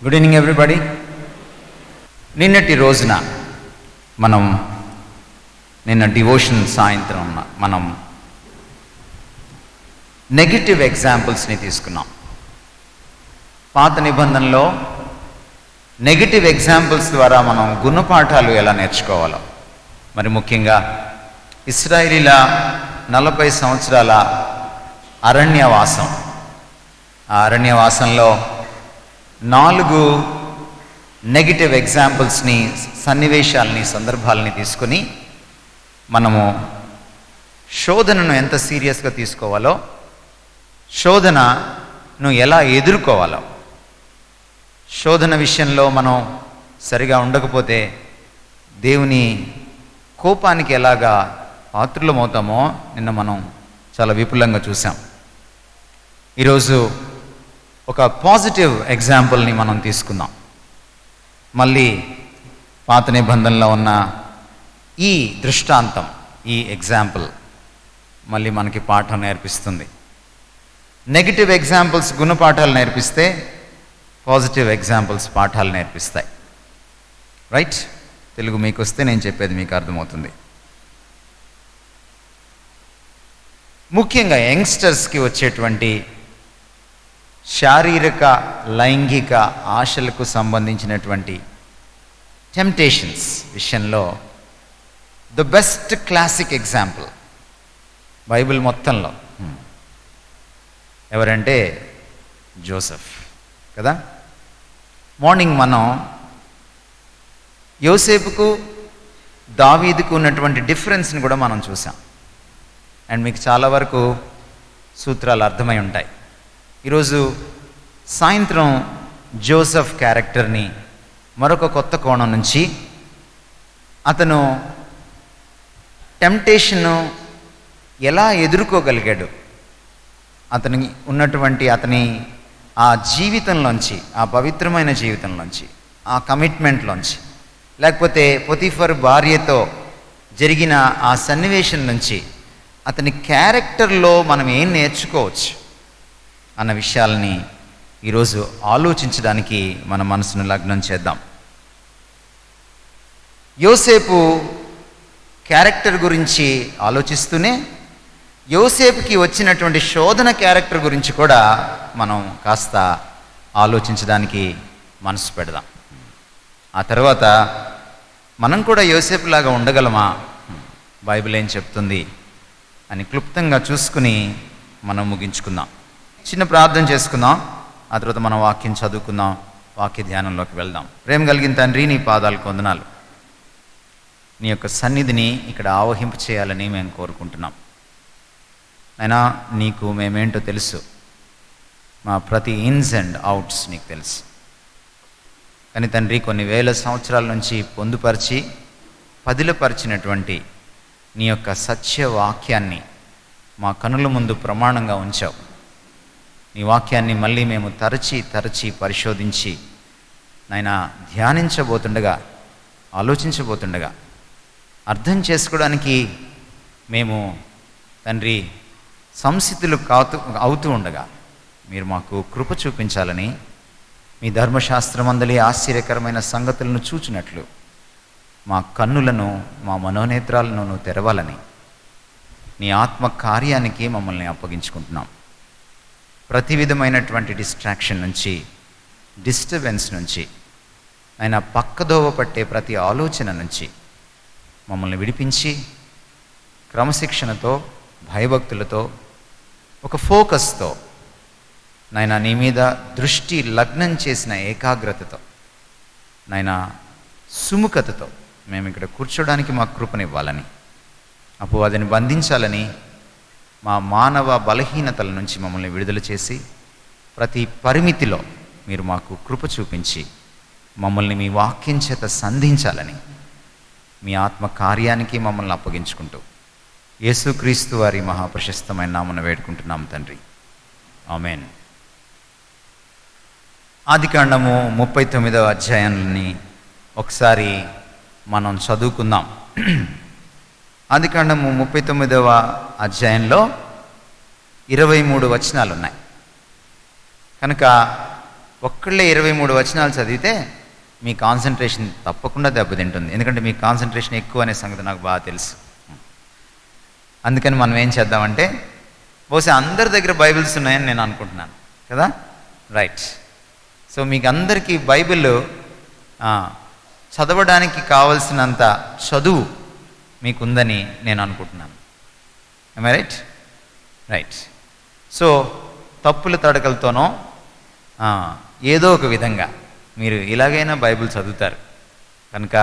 Good evening everybody. నిన్నటి రోజున నిన్న డివోషన్ సాయంత్రం మనం నెగిటివ్ ఎగ్జాంపుల్స్ని తీసుకున్నాం. పాత నిబంధనలో నెగిటివ్ ఎగ్జాంపుల్స్ ద్వారా మనం గుణపాఠాలు ఎలా నేర్చుకోవాలో, మరి ముఖ్యంగా ఇశ్రాయేలీల 40 సంవత్సరాల అరణ్యవాసం, ఆ అరణ్యవాసంలో 4 నెగిటివ్ ఎగ్జాంపుల్స్ని, సన్నివేశాలని, సందర్భాలని తీసుకొని మనము శోధనను ఎంత సీరియస్గా తీసుకోవాలో, శోధనను ఎలా ఎదుర్కోవాలో, శోధన విషయంలో మనం సరిగా ఉండకపోతే దేవుని కోపానికి ఎలాగా పాత్రులమవుతామో నిన్న మనం చాలా విపులంగా చూసాం. ఈరోజు ఒక పాజిటివ్ ఎగ్జాంపుల్ని మనం తీసుకుందాం. మళ్ళీ పాత నిబంధనలో ఉన్న ఈ దృష్టాంతం, ఈ ఎగ్జాంపుల్ మళ్ళీ మనకి పాఠం నేర్పిస్తుంది. నెగిటివ్ ఎగ్జాంపుల్స్ గుణపాఠాలు నేర్పిస్తే, పాజిటివ్ ఎగ్జాంపుల్స్ పాఠాలు నేర్పిస్తాయి. రైట్? తెలుగు మీకు వస్తే నేను చెప్పేది మీకు అర్థమవుతుంది. ముఖ్యంగా యంగ్స్టర్స్కి వచ్చేటువంటి శారీరక లైంగిక ఆశలకు సంబంధించినటువంటి టెంప్టేషన్స్ విషయంలో the best classic example Bible మొత్తంలో ఎవరంటే జోసెఫ్ కదా. మార్నింగ్ మనం యోసేపుకు దావీదుకు ఉన్నటువంటి డిఫరెన్స్ని కూడా మనం చూసాం. అండ్ మీకు చాలా వరకు సూత్రాలు అర్థమై ఉంటాయి. ఈరోజు సాయంత్రం జోసెఫ్ క్యారెక్టర్ని మరొక కొత్త కోణం నుంచి, అతను టెంప్టేషన్ను ఎలా ఎదుర్కోగలిగాడు, అతనికి ఉన్నటువంటి అతని ఆ జీవితంలోంచి, ఆ పవిత్రమైన జీవితంలోంచి, ఆ కమిట్మెంట్లోంచి, లేకపోతే పొతిఫర్ భార్యతో జరిగిన ఆ సన్నివేశం నుంచి అతని క్యారెక్టర్లో మనం ఏం నేర్చుకోవచ్చు అన్న విషయాలని ఈరోజు ఆలోచించడానికి మన మనసును లగ్నం చేద్దాం. యోసేపు క్యారెక్టర్ గురించి ఆలోచిస్తూనే యోసేపుకి వచ్చినటువంటి శోధన క్యారెక్టర్ గురించి కూడా మనం కాస్త ఆలోచించడానికి మనసు పెడదాం. ఆ తర్వాత మనం కూడా యోసేపులాగా ఉండగలమా, బైబిల్ ఏం చెప్తుంది అని క్లుప్తంగా చూసుకుని మనం ముగించుకుందాం. చిన్న ప్రార్థన చేసుకుందాం, ఆ తర్వాత మనం వాక్యం చదువుకుందాం, వాక్య ధ్యానంలోకి వెళ్దాం. ప్రేమ కలిగిన తండ్రి, నీ పాదాలకు వందనాలు. నీ యొక్క సన్నిధిని ఇక్కడ ఆవహింప చేయాలని మేము కోరుకుంటున్నాం. అయినా నీకు మేమేంటో తెలుసు, మా ప్రతి ఇన్స్ అండ్ అవుట్స్ నీకు తెలుసు. కానీ తండ్రి, కొన్ని వేల సంవత్సరాల నుంచి పొందుపరిచి పదిలపరిచినటువంటి నీ యొక్క సత్యవాక్యాన్ని మా కనుల ముందు ప్రమాణంగా ఉంచావు. నీ వాక్యాన్ని మళ్ళీ మేము తరచి పరిశోధించి నాయనా ధ్యానించబోతుండగా, ఆలోచించబోతుండగా, అర్థం చేసుకోవడానికి మేము తండ్రి సంసిద్ధులు అవుతూ ఉండగా మీరు మాకు కృప చూపించాలని, మీ ధర్మశాస్త్రమందలి ఆశ్చర్యకరమైన సంగతులను చూచినట్లు మా కన్నులను, మా మనోనేత్రాలను నువ్వు తెరవాలని నీ ఆత్మ కార్యానికి మమ్మల్ని అప్పగించుకుంటున్నాం. ప్రతి విధమైనటువంటి డిస్ట్రాక్షన్ నుంచి, డిస్టర్బెన్స్ నుంచి, ఆయన పక్కదోవ పట్టే ప్రతి ఆలోచన నుంచి మమ్మల్ని విడిపించి క్రమశిక్షణతో, భయభక్తులతో, ఒక ఫోకస్తో నాయన నీ మీద దృష్టి లగ్నం చేసిన ఏకాగ్రతతో, నాయన సుముఖతతో మేము ఇక్కడ కూర్చోడానికి మాకు కృపనివ్వాలని, అపవాదిని బంధించాలని, మా మానవ బలహీనతల నుంచి మమ్మల్ని విడుదల చేసి ప్రతి పరిమితిలో మీరు మాకు కృప చూపించి మమ్మల్ని మీ వాక్యం చేత సంధించాలని మీ ఆత్మ కార్యానికి మమ్మల్ని అప్పగించుకుంటూ యేసుక్రీస్తు వారి మహాప్రశస్తమైన నామమున వేడుకుంటున్నాం తండ్రి, ఆమేన్. ఆదికాండము 39వ అధ్యాయాన్ని ఒకసారి మనం చదువుకుందాం. ఆదికాండము 39వ అధ్యాయంలో 23 వచనాలు ఉన్నాయి కనుక ఒక్కళ్ళే 23 వచనాలు చదివితే మీ కాన్సన్ట్రేషన్ తప్పకుండా దెబ్బతింటుంది. ఎందుకంటే మీ కాన్సన్ట్రేషన్ ఎక్కువ అనే సంగతి నాకు బాగా తెలుసు. అందుకని మనం ఏం చేద్దామంటే, బహుశా అందరి దగ్గర బైబిల్స్ ఉన్నాయని నేను అనుకుంటున్నాను కదా, రైట్. సో మీకు అందరికీ బైబిల్ చదవడానికి కావలసినంత చదువు మీకుందని నేను అనుకుంటున్నాను. I right? రైట్. సో తప్పుల తడకలతోనో ఏదో ఒక విధంగా మీరు ఇలాగైనా బైబిల్ చదువుతారు కనుక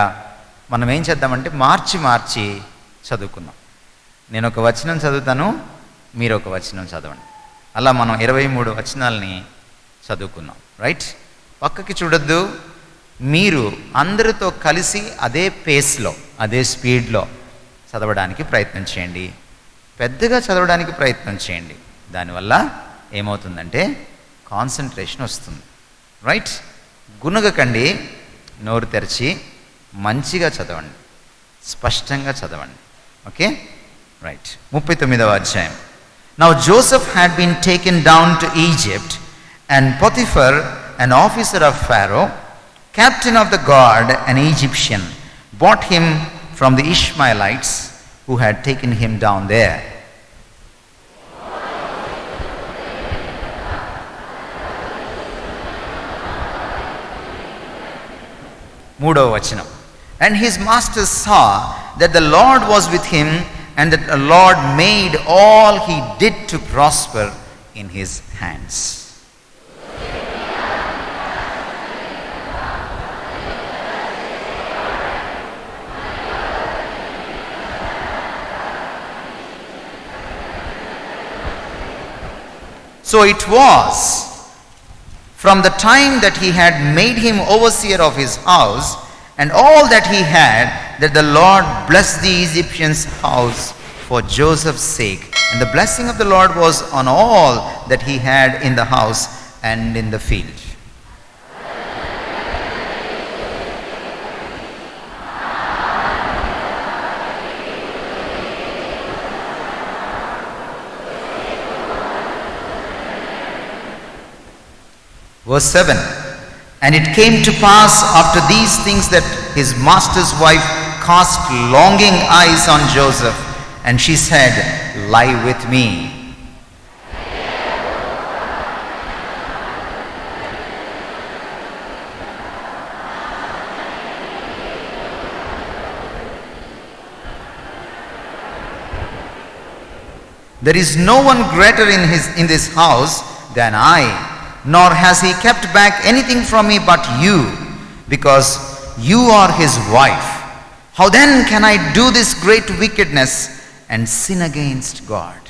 మనం ఏం చేద్దామంటే మార్చి చదువుకుందాం. నేను ఒక వచనం చదువుతాను, మీరు ఒక వచనం చదవండి. అలా మనం 23 వచనాలని చదువుకున్నాం. రైట్? పక్కకి చూడొద్దు. మీరు అందరితో కలిసి అదే పేస్లో, అదే స్పీడ్లో చదవడానికి ప్రయత్నం చేయండి. పెద్దగా చదవడానికి ప్రయత్నం చేయండి. దానివల్ల ఏమవుతుందంటే కాన్సన్ట్రేషన్ వస్తుంది. రైట్? గునగకండి, నోరు తెరిచి మంచిగా చదవండి, స్పష్టంగా చదవండి. Okay, right. 39వ అధ్యాయం. Now Joseph had been taken down to Egypt, and Potiphar, an officer of Pharaoh, captain of the guard, an Egyptian, bought him from the Ishmaelites who had taken him down there. మూడవ వచనం. And his master saw that the Lord was with him, and that the Lord made all he did to prosper in his hands. So it was from the time that he had made him overseer of his house and all that he had, that the Lord blessed the Egyptian's house for Joseph's sake. And the blessing of the Lord was on all that he had in the house and in the field. Verse 7. And it came to pass after these things that his master's wife cast longing eyes on Joseph, and she said, "Lie with me." There is no one greater in this house than I, nor has he kept back anything from me but you, because you are his wife. How then can I do this great wickedness and sin against God?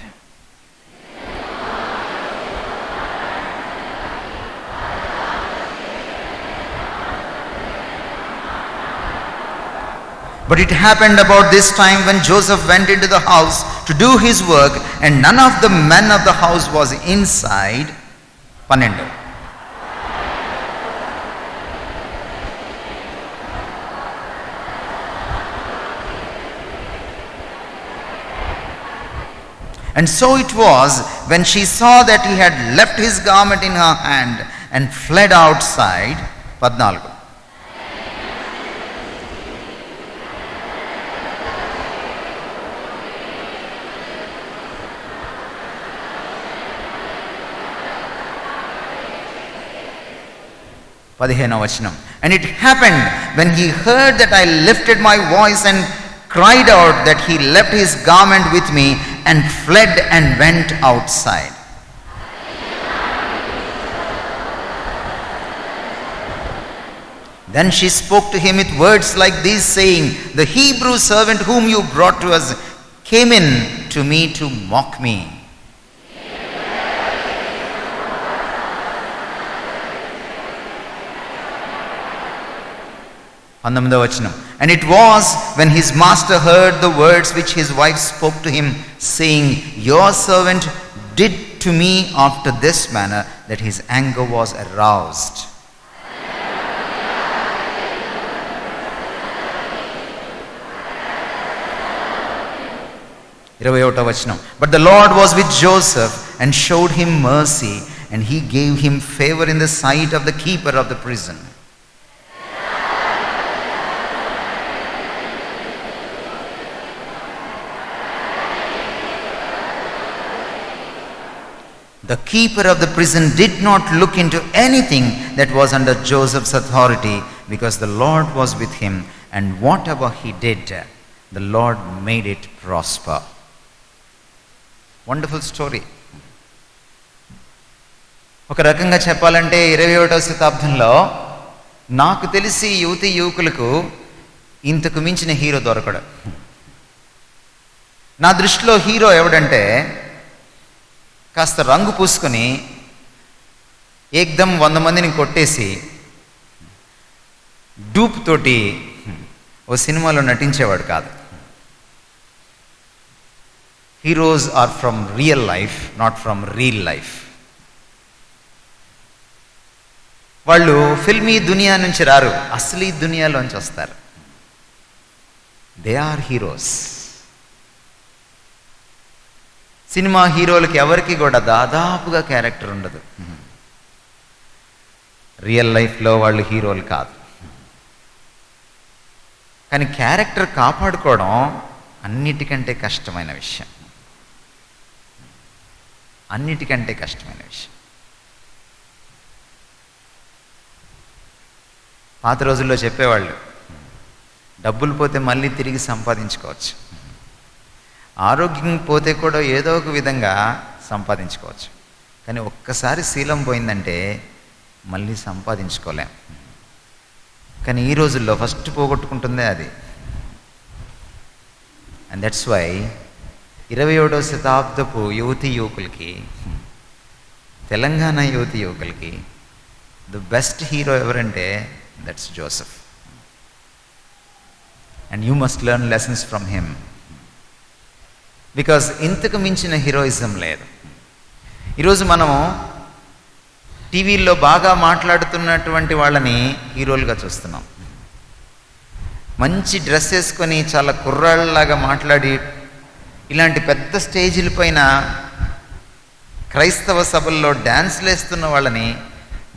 But it happened about this time when Joseph went into the house to do his work, and none of the men of the house was inside. 12. And so it was, when she saw that he had left his garment in her hand and fled outside. 14. And it happened when he heard that I lifted my voice and cried out, that he left his garment with me and fled and went outside. Then she spoke to him with words like these, saying, "The Hebrew servant whom you brought to us came in to me to mock me." And it was when his master heard the words which his wife spoke to him, saying, "Your servant did to me after this manner," that his anger was aroused. But the Lord was with Joseph and showed him mercy, and he gave him favor in the sight of the keeper of the prison. The keeper of the prison did not look into anything that was under Joseph's authority, because the Lord was with him, and whatever he did, the Lord made it prosper. Wonderful story. ఒక రకంగా చెప్పాలంటే 21వ శతాబ్దంలో నాకు తెలిసి యువతి యువకులకు ఇంతకు మించిన హీరో దొరకడు. నా దృష్టిలో హీరో ఎవడంటే కాస్త రంగు పూసుకొని ఏకదం 100 మందిని కొట్టేసి డూప్ తోటి ఓ సినిమాలో నటించేవాడు కాదు. Heroes are from real life, not from real life. వాళ్ళు ఫిల్మీ దునియా నుంచి రారు, అసలీ దునియాలోంచి వస్తారు. They are heroes. సినిమా హీరోలకి ఎవరికి కూడా దాదాపుగా క్యారెక్టర్ ఉండదు. రియల్ లైఫ్లో వాళ్ళు హీరోలు కాదు. కానీ క్యారెక్టర్ కాపాడుకోవడం అన్నిటికంటే కష్టమైన విషయం. అన్నిటికంటే కష్టమైన విషయం. పాత రోజుల్లో చెప్పేవాళ్ళు, డబ్బులు పోతే మళ్ళీ తిరిగి సంపాదించుకోవచ్చు, ఆరోగ్యం పోతే కూడా ఏదో ఒక విధంగా సంపాదించుకోవచ్చు, కానీ ఒక్కసారి శీలం పోయిందంటే మళ్ళీ సంపాదించుకోలేం. కానీ ఈ రోజుల్లో ఫస్ట్ పోగొట్టుకుంటుందే అది. అండ్ దట్స్ వై 21వ శతాబ్దపు యువతి యువకులకి, తెలంగాణ యువతి యువకులకి ద బెస్ట్ హీరో ఎవరంటే that's Joseph. And you must learn lessons from him. Because ఇంతకు మించిన హీరోయిజం లేదు. ఈరోజు మనం టీవీల్లో బాగా మాట్లాడుతున్నటువంటి వాళ్ళని హీరోలుగా చూస్తున్నాం. మంచి డ్రెస్ వేసుకొని చాలా కుర్రాళ్ళలాగా మాట్లాడి ఇలాంటి పెద్ద స్టేజీల పైన క్రైస్తవ సభల్లో డ్యాన్స్లు వేస్తున్న వాళ్ళని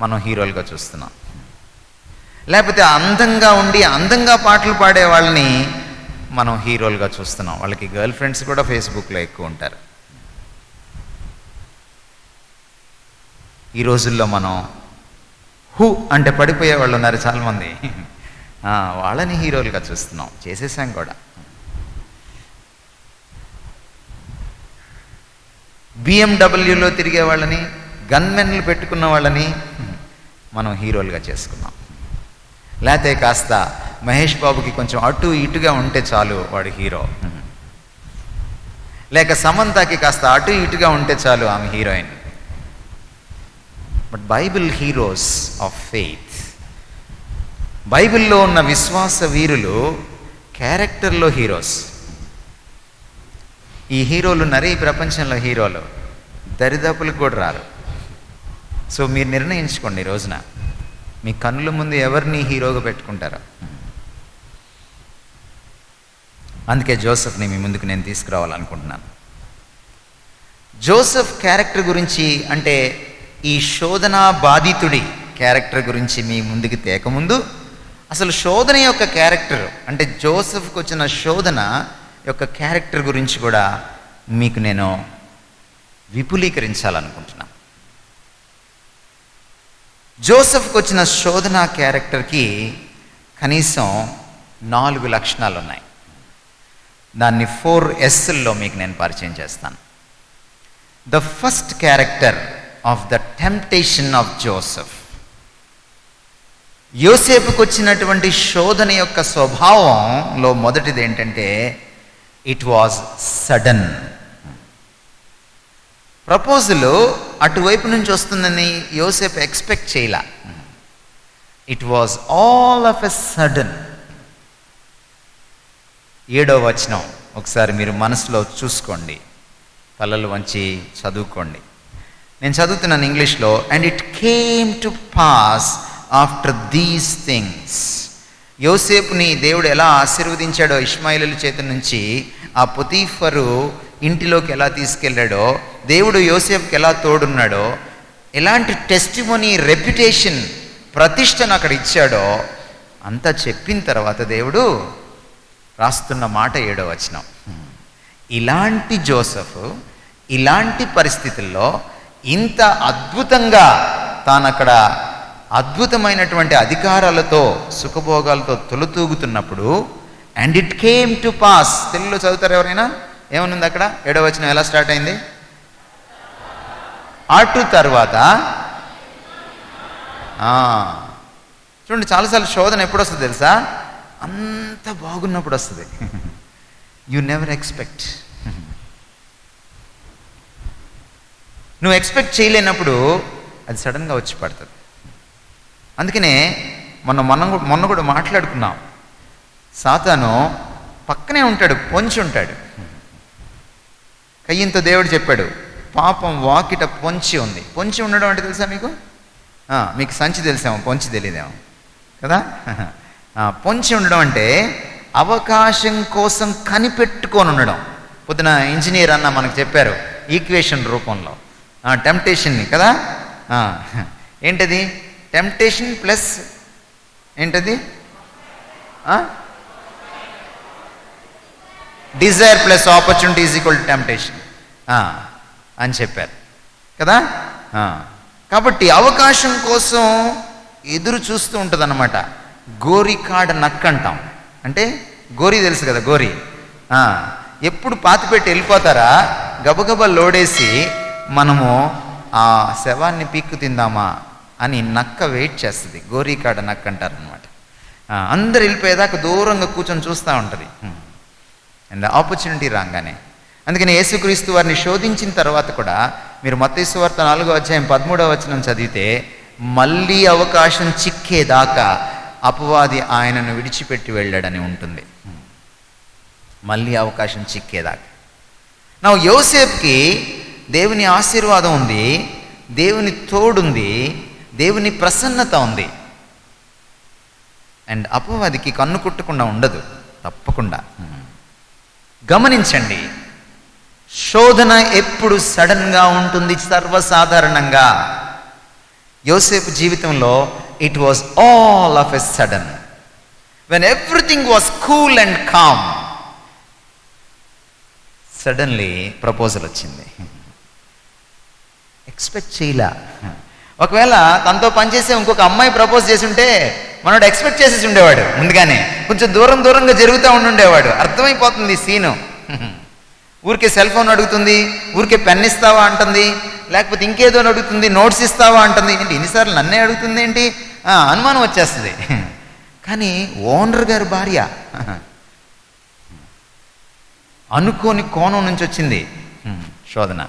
మనం హీరోలుగా చూస్తున్నాం. లేకపోతే అందంగా ఉండి అందంగా పాటలు పాడే వాళ్ళని మనం హీరోలుగా చూస్తున్నాం. వాళ్ళకి గర్ల్ ఫ్రెండ్స్ కూడా ఫేస్బుక్లో ఎక్కువ ఉంటారు. ఈ రోజుల్లో మనం హూ అంటే పడిపోయే వాళ్ళు ఉన్నారు చాలామంది, వాళ్ళని హీరోలుగా చూస్తున్నాం. చేసేసాం కూడా. బిఎండబ్ల్యూలో తిరిగే వాళ్ళని, గన్మెన్లు పెట్టుకున్న వాళ్ళని మనం హీరోలుగా చేసుకున్నాం. లేకపోతే కాస్త మహేష్ బాబుకి కొంచెం అటు ఇటుగా ఉంటే చాలు వాడు హీరో, లేక సమంతకి కాస్త అటు ఇటుగా ఉంటే చాలు ఆమె heroine. But Bible heroes of faith, బైబిల్లో ఉన్న విశ్వాస వీరులు క్యారెక్టర్లో హీరోస్. ఈ హీరోలు ఈ ప్రపంచంలో హీరోలు దరిదాపులకు కూడా రారు. సో మీరు నిర్ణయించుకోండి ఈ రోజున మీ కన్నుల ముందు ఎవరిని హీరోగా పెట్టుకుంటారో. అందుకే జోసెఫ్ని మీ ముందుకు నేను తీసుకురావాలనుకుంటున్నాను. జోసెఫ్ క్యారెక్టర్ గురించి, అంటే ఈ శోధన బాధితుడి క్యారెక్టర్ గురించి మీ ముందుకు తేకముందు అసలు శోధన యొక్క క్యారెక్టర్, అంటే జోసెఫ్కి వచ్చిన శోధన యొక్క క్యారెక్టర్ గురించి కూడా మీకు నేను విపులీకరించాలనుకుంటున్నాను. జోసెఫ్కి వచ్చిన శోధన క్యారెక్టర్కి కనీసం 4 లక్షణాలు ఉన్నాయి. దాన్ని 4 Sల్లో మీకు నేను పరిచయం చేస్తాను. The first character of the temptation of Joseph. యోసేపుకు వచ్చినటువంటి శోధన యొక్క స్వభావంలో మొదటిది ఏంటంటే ఇట్ వాజ్ సడన్. ప్రపోజల్ అటువైపు నుంచి వస్తుందని యోసేపు ఎక్స్పెక్ట్ చేయలా. It was all of a sudden. 7వ వచనం ఒకసారి మీరు మనసులో చూసుకోండి, తలలు వంచి చదువుకోండి. నేను చదువుతున్నాను ఇంగ్లీష్లో. And it came to pass after these things. యోసేపుని దేవుడు ఎలా ఆశీర్వదించాడో ఇష్మాయిలు చేతి నుంచి, ఆ పొతీఫరు ఇంటిలోకి ఎలా తీసుకెళ్ళాడో, దేవుడు యోసేపుకి ఎలా తోడున్నాడో, ఎలాంటి టెస్టిమోనీ, రెప్యుటేషన్, ప్రతిష్టను అక్కడ ఇచ్చాడో అంతా చెప్పిన తర్వాత దేవుడు రాస్తున్న మాట 7వ వచనం. ఇలాంటి జోసెఫ్ ఇలాంటి పరిస్థితుల్లో ఇంత అద్భుతంగా తానక్కడ అద్భుతమైనటువంటి అధికారాలతో సుఖభోగాలతో తొలుతూగుతున్నప్పుడు, and it came to pass. తెలుగులో చదువుతారు ఎవరైనా? ఏమనుంది అక్కడ? 7వ వచనం ఎలా స్టార్ట్ అయింది? అటు తర్వాత చూడండి, చాలాసార్లు శోధన ఎప్పుడు వస్తుంది తెలుసా? అంత బాగున్నప్పుడు వస్తుంది. You never expect. నువ్వు ఎక్స్పెక్ట్ చేయలేనప్పుడు అది సడన్గా వచ్చి పడుతుంది. అందుకనే మొన్న కూడా మాట్లాడుకున్నాం. సాతాను పక్కనే ఉంటాడు, పొంచి ఉంటాడు. కయ్యంతో దేవుడు చెప్పాడు, పాపం వాకిట పొంచి ఉంది. పొంచి ఉండడం అంటే తెలుసా మీకు? మీకు సంచి తెలిసామో, పొంచి తెలియదేమో కదా. పొంచి ఉండడం అంటే అవకాశం కోసం కనిపెట్టుకొని ఉండడం. పొద్దున ఇంజనీర్ అన్న మనకు చెప్పారు ఈక్వేషన్ రూపంలో టెంప్టేషన్ని కదా. ఏంటది? టెంప్టేషన్ ప్లస్ ఏంటది? Desire plus opportunity is equal to temptation అని చెప్పారు కదా. కాబట్టి అవకాశం కోసం ఎదురు చూస్తూ ఉంటుంది అన్నమాట. గోరికాడ నక్క అంటాం. అంటే గోరి తెలుసు కదా, గోరి. ఎప్పుడు పాతిపెట్టి వెళ్ళిపోతారా, గబగబా లోడేసి మనము ఆ శవాన్ని పీక్కు తిందామా అని నక్క వెయిట్ చేస్తుంది. గోరికాడ నక్క అంటారనమాట. అందరు వెళ్ళిపోయేదాకా దూరంగా కూర్చొని చూస్తూ ఉంటుంది. అండ్ ఆపర్చునిటీ రాగానే. అందుకని యేసుక్రీస్తు వారిని శోధించిన తర్వాత కూడా మీరు మత్తయి సువార్త 4వ అధ్యాయం 13వ వచనం చదివితే, మళ్ళీ అవకాశం చిక్కేదాకా అపవాది ఆయనను విడిచిపెట్టి వెళ్ళాడని ఉంటుంది. మళ్ళీ అవకాశం చిక్కేదాకా. నా యోసేపుకి దేవుని ఆశీర్వాదం ఉంది, దేవుని తోడుంది, దేవుని ప్రసన్నత ఉంది. అండ్ అపవాదికి కన్ను కుట్టకుండా ఉండదు తప్పకుండా. గమనించండి, శోధన ఎప్పుడు సడన్గా ఉంటుంది, సర్వసాధారణంగా. యోసేపు జీవితంలో it was all of a sudden. When everything was cool and calm, suddenly proposal వచ్చింది. ఎక్స్పెక్ట్ చేయలా. ఒకవేళ తనతో పనిచేసే ఇంకొక అమ్మాయి ప్రపోజ్ చేసి ఉంటే మనోడు ఎక్స్పెక్ట్ చేసేసి ఉండేవాడు ముందుగానే. కొంచెం దూరంగా జరుగుతూ ఉండేవాడు. అర్థమైపోతుంది ఈ సీను. ఊరికే సెల్ ఫోన్ అడుగుతుంది, ఊరికే పెన్ ఇస్తావా అంటుంది, లేకపోతే ఇంకేదో అడుగుతుంది, నోట్స్ ఇస్తావా అంటుంది. ఏంటి ఇన్నిసార్లు నన్నే అడుగుతుంది ఏంటి? అనుమానం వచ్చేస్తుంది. కానీ ఓనర్ గారి భార్య అనుకోని కోణం నుంచి వచ్చింది శోధన,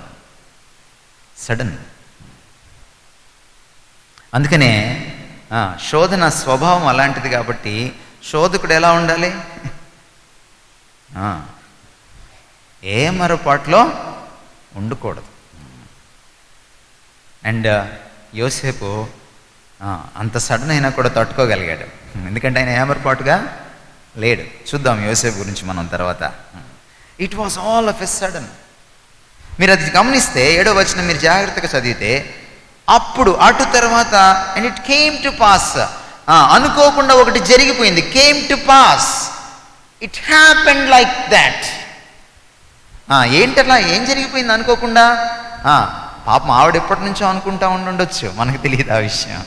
సడన్. అందుకనే శోధన స్వభావం అలాంటిది కాబట్టి శోధకుడు ఎలా ఉండాలి? ఏ మరపాట్లో ఉండకూడదు. అండ్ యోసేపు అంత సడన్ అయినా కూడా తట్టుకోగలిగాడు. ఎందుకంటే ఆయన ఏమరపాటుగా లేడు. చూద్దాం యోసేపు గురించి మనం తర్వాత. It was all of a sudden. మీరు అది గమనిస్తే 7వ వచనం మీరు జాగ్రత్తగా చదివితే, అప్పుడు అటు తర్వాత and it came to pass. అనుకోకుండా ఒకటి జరిగిపోయింది. Came to pass, it happened like that. ఏంటట్లా ఏం జరిగిపోయింది అనుకోకుండా? పాపం ఆవిడ ఎప్పటి నుంచో అనుకుంటా ఉండొచ్చు, మనకు తెలియదు ఆ విషయం.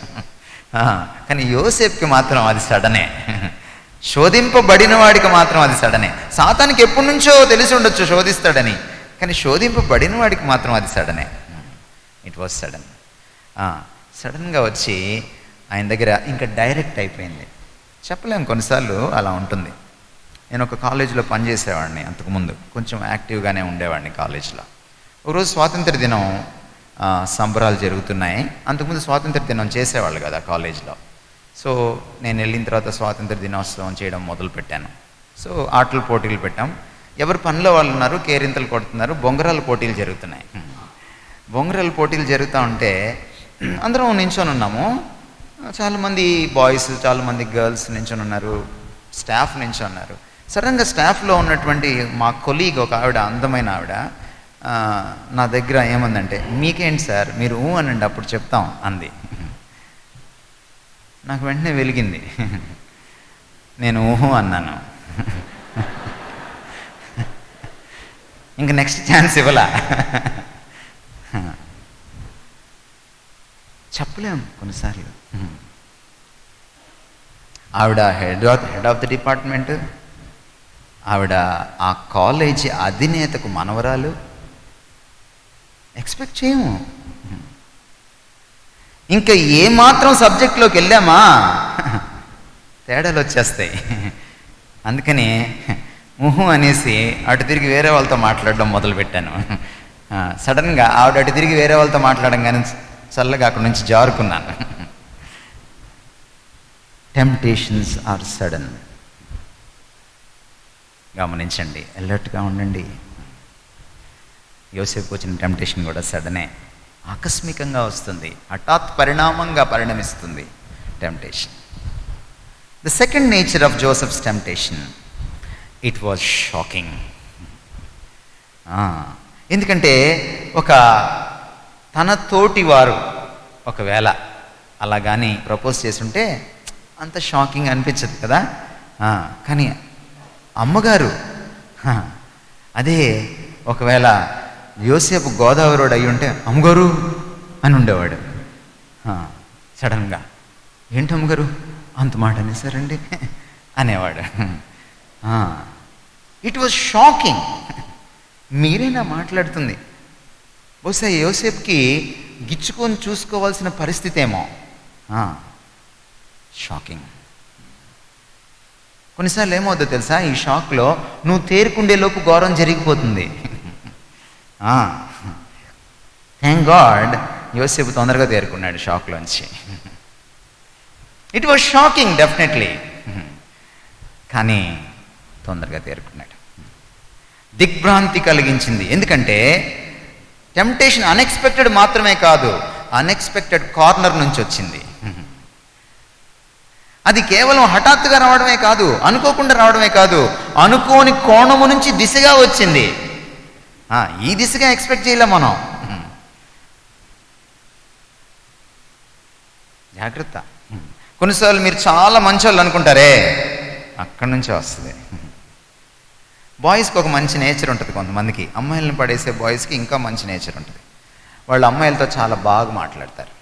కానీ యోసేపుకి మాత్రం అది సడనే. శోధింపబడిన వాడికి మాత్రం అది సడనే. సాతానికి ఎప్పటి నుంచో తెలిసి ఉండొచ్చు శోధిస్తాడని, కానీ శోధింపబడిన వాడికి మాత్రం అది సడనే. It was sudden. సడన్గా వచ్చి ఆయన దగ్గర ఇంకా డైరెక్ట్ అయిపోయింది. చెప్పలేము, కొన్నిసార్లు అలా ఉంటుంది. నేను ఒక కాలేజీలో పనిచేసేవాడిని అంతకుముందు, కొంచెం యాక్టివ్గానే ఉండేవాడిని కాలేజీలో. ఒకరోజు స్వాతంత్ర దినం సంబరాలు జరుగుతున్నాయి. అంతకుముందు స్వాతంత్ర దినం చేసేవాళ్ళు కదా కాలేజీలో. సో నేను వెళ్ళిన తర్వాత స్వాతంత్ర దినోత్సవం చేయడం మొదలుపెట్టాను. సో ఆటల పోటీలు పెట్టాం. ఎవరు పనిలో వాళ్ళు ఉన్నారు, కేరింతలు కొడుతున్నారు, బొంగరాల పోటీలు జరుగుతున్నాయి. బొంగరాల పోటీలు జరుగుతూ ఉంటే అందరం నించొని ఉన్నాము. చాలామంది బాయ్స్, చాలామంది గర్ల్స్ నించొని ఉన్నారు, స్టాఫ్ నించొని ఉన్నారు. సడన్గా స్టాఫ్లో ఉన్నటువంటి మా కొలీగ్ ఒక ఆవిడ, అందమైన ఆవిడ, నా దగ్గర ఏముందంటే, మీకేంటి సార్ మీరు అనండి అప్పుడు చెప్తాం అంది. నాకు వెంటనే వెలిగింది. నేను అన్నాను. ఇంక నెక్స్ట్ ఛాన్స్ ఇవ్వలా. చెప్పలేం కొన్నిసార్లు. ఆవిడ హెడ్ ఆఫ్ ది డిపార్ట్మెంట్, ఆవిడ ఆ కాలేజీ అధినేతకు మనవరాలు. ఎక్స్పెక్ట్ చేయము. ఇంకా ఏమాత్రం సబ్జెక్ట్లోకి వెళ్ళామా తేడాలు వచ్చేస్తాయి. అందుకని అనేసి అటు తిరిగి వేరే వాళ్ళతో మాట్లాడడం మొదలుపెట్టాను. సడన్గా ఆవిడ అటు తిరిగి వేరే వాళ్ళతో మాట్లాడడం కానీ చల్లగా అక్కడి నుంచి జారుకున్నాను. Temptations are sudden. గమనించండి, అలర్ట్గా ఉండండి. యోసేపు వచ్చిన టెంప్టేషన్ కూడా సడనే, ఆకస్మికంగా వస్తుంది, హఠాత్ పరిణామంగా పరిణమిస్తుంది temptation. The second nature of Joseph's temptation, it was shocking. ఎందుకంటే తన తోటి వారు ఒకవేళ అలా కానీ ప్రపోజ్ చేసుంటే అంత షాకింగ్ అనిపించదు కదా. కానీ అమ్మగారు అదే ఒకవేళ యోసేపు గోదావరి రోడ్ అయ్యి ఉంటే అమ్మగారు అని ఉండేవాడు. సడన్గా ఏంటి అమ్మగారు అంత మాట అనేసారండి అనేవాడు. It was shocking. మీరేనా మాట్లాడుతుంది? బహుశా యోసేపుకి గిచ్చుకొని చూసుకోవాల్సిన పరిస్థితి ఏమో. షాకింగ్. కొన్నిసార్లు ఏమవుతుందో తెలుసా, ఈ షాక్లో నువ్వు తేరుకుండేలోపు ఘోరం జరిగిపోతుంది. థ్యాంక్ గాడ్ యోసేపు తొందరగా తేరుకున్నాడు షాక్లోంచి. ఇట్ వాజ్ షాకింగ్ డెఫినెట్లీ, కానీ తొందరగా తేరుకున్నాడు. దిగ్భ్రాంతి కలిగించింది. ఎందుకంటే టెంప్టేషన్ అన్ఎక్స్పెక్టెడ్ మాత్రమే కాదు, అన్ఎక్స్పెక్టెడ్ కార్నర్ నుంచి వచ్చింది. అది కేవలం హఠాత్తుగా రావడమే కాదు, అనుకోకుండా రావడమే కాదు, అనుకోని కోణము నుంచి దిశగా వచ్చింది. ఈ దిశగా ఎక్స్పెక్ట్ చేయలేం మనం. జాగ్రత్త. కొన్నిసార్లు మీరు చాలా మంచోళ్ళు అనుకుంటారే, అక్కడి నుంచే వస్తుంది. బాయ్స్కి ఒక మంచి నేచర్ ఉంటుంది. కొంతమందికి అమ్మాయిలను పడేసే బాయ్స్కి ఇంకా మంచి నేచర్ ఉంటుంది. వాళ్ళు అమ్మాయిలతో చాలా బాగా మాట్లాడతారు,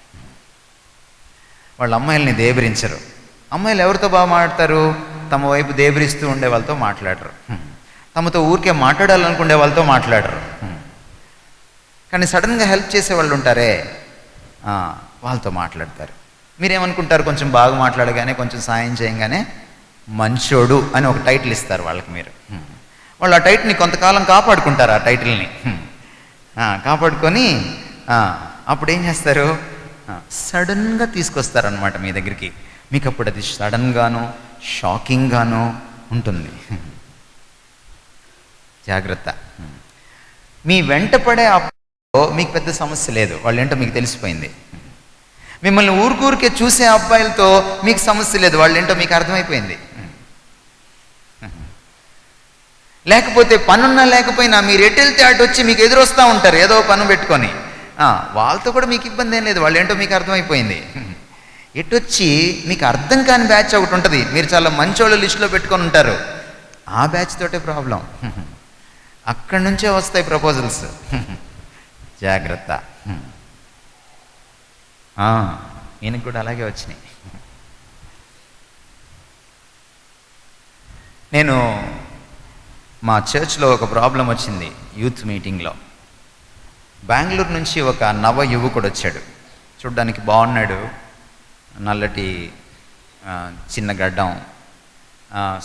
వాళ్ళు అమ్మాయిల్ని దేబరించరు. అమ్మాయిలు ఎవరితో బాగా మాట్లాడతారు? తమ వైపు దేబరిస్తూ ఉండే వాళ్ళతో మాట్లాడరు, తమతో ఊరికే మాట్లాడాలనుకునే వాళ్ళతో మాట్లాడరు. కానీ సడన్గా హెల్ప్ చేసే వాళ్ళు ఉంటారే, వాళ్ళతో మాట్లాడతారు. మీరేమనుకుంటారు? కొంచెం బాగా మాట్లాడగానే, కొంచెం సాయం చేయగానే మంచోడు అని ఒక టైటిల్ ఇస్తారు వాళ్ళకి. మీరు వాళ్ళు ఆ టైటిల్ని కొంతకాలం కాపాడుకుంటారు. ఆ టైటిల్ని కాపాడుకొని అప్పుడు ఏం చేస్తారు? సడన్గా తీసుకొస్తారనమాట మీ దగ్గరికి. మీకు అప్పుడు అది సడన్గానో షాకింగ్గానో ఉంటుంది. జాగ్రత్త. మీ వెంట పడే అప్పుడు మీకు పెద్ద సమస్య లేదు, వాళ్ళు ఏంటో మీకు తెలిసిపోయింది. మిమ్మల్ని ఊరికే చూసే అబ్బాయిలతో మీకు సమస్య లేదు, వాళ్ళు ఏంటో మీకు అర్థమైపోయింది. లేకపోతే పనున్నా లేకపోయినా మీరు ఎటు వెళ్తే అటు వచ్చి మీకు ఎదురొస్తూ ఉంటారు ఏదో పని పెట్టుకొని. వాళ్ళతో కూడా మీకు ఇబ్బంది ఏం లేదు, వాళ్ళు ఏంటో మీకు అర్థమైపోయింది. ఎటొచ్చి మీకు అర్థం కాని బ్యాచ్ ఒకటి ఉంటుంది, మీరు చాలా మంచోళ్ళ లిస్టులో పెట్టుకొని ఉంటారు. ఆ బ్యాచ్ తోటే ప్రాబ్లం. అక్కడి నుంచే వస్తాయి ప్రపోజల్స్. జాగ్రత్త. ఈయనకు కూడా అలాగే వచ్చినాయి. నేను మా చర్చ్లో ఒక ప్రాబ్లం వచ్చింది. యూత్ మీటింగ్లో బెంగళూరు నుంచి ఒక నవ యువకుడు వచ్చాడు. చూడ్డానికి బాగున్నాడు, నల్లటి చిన్న గడ్డం,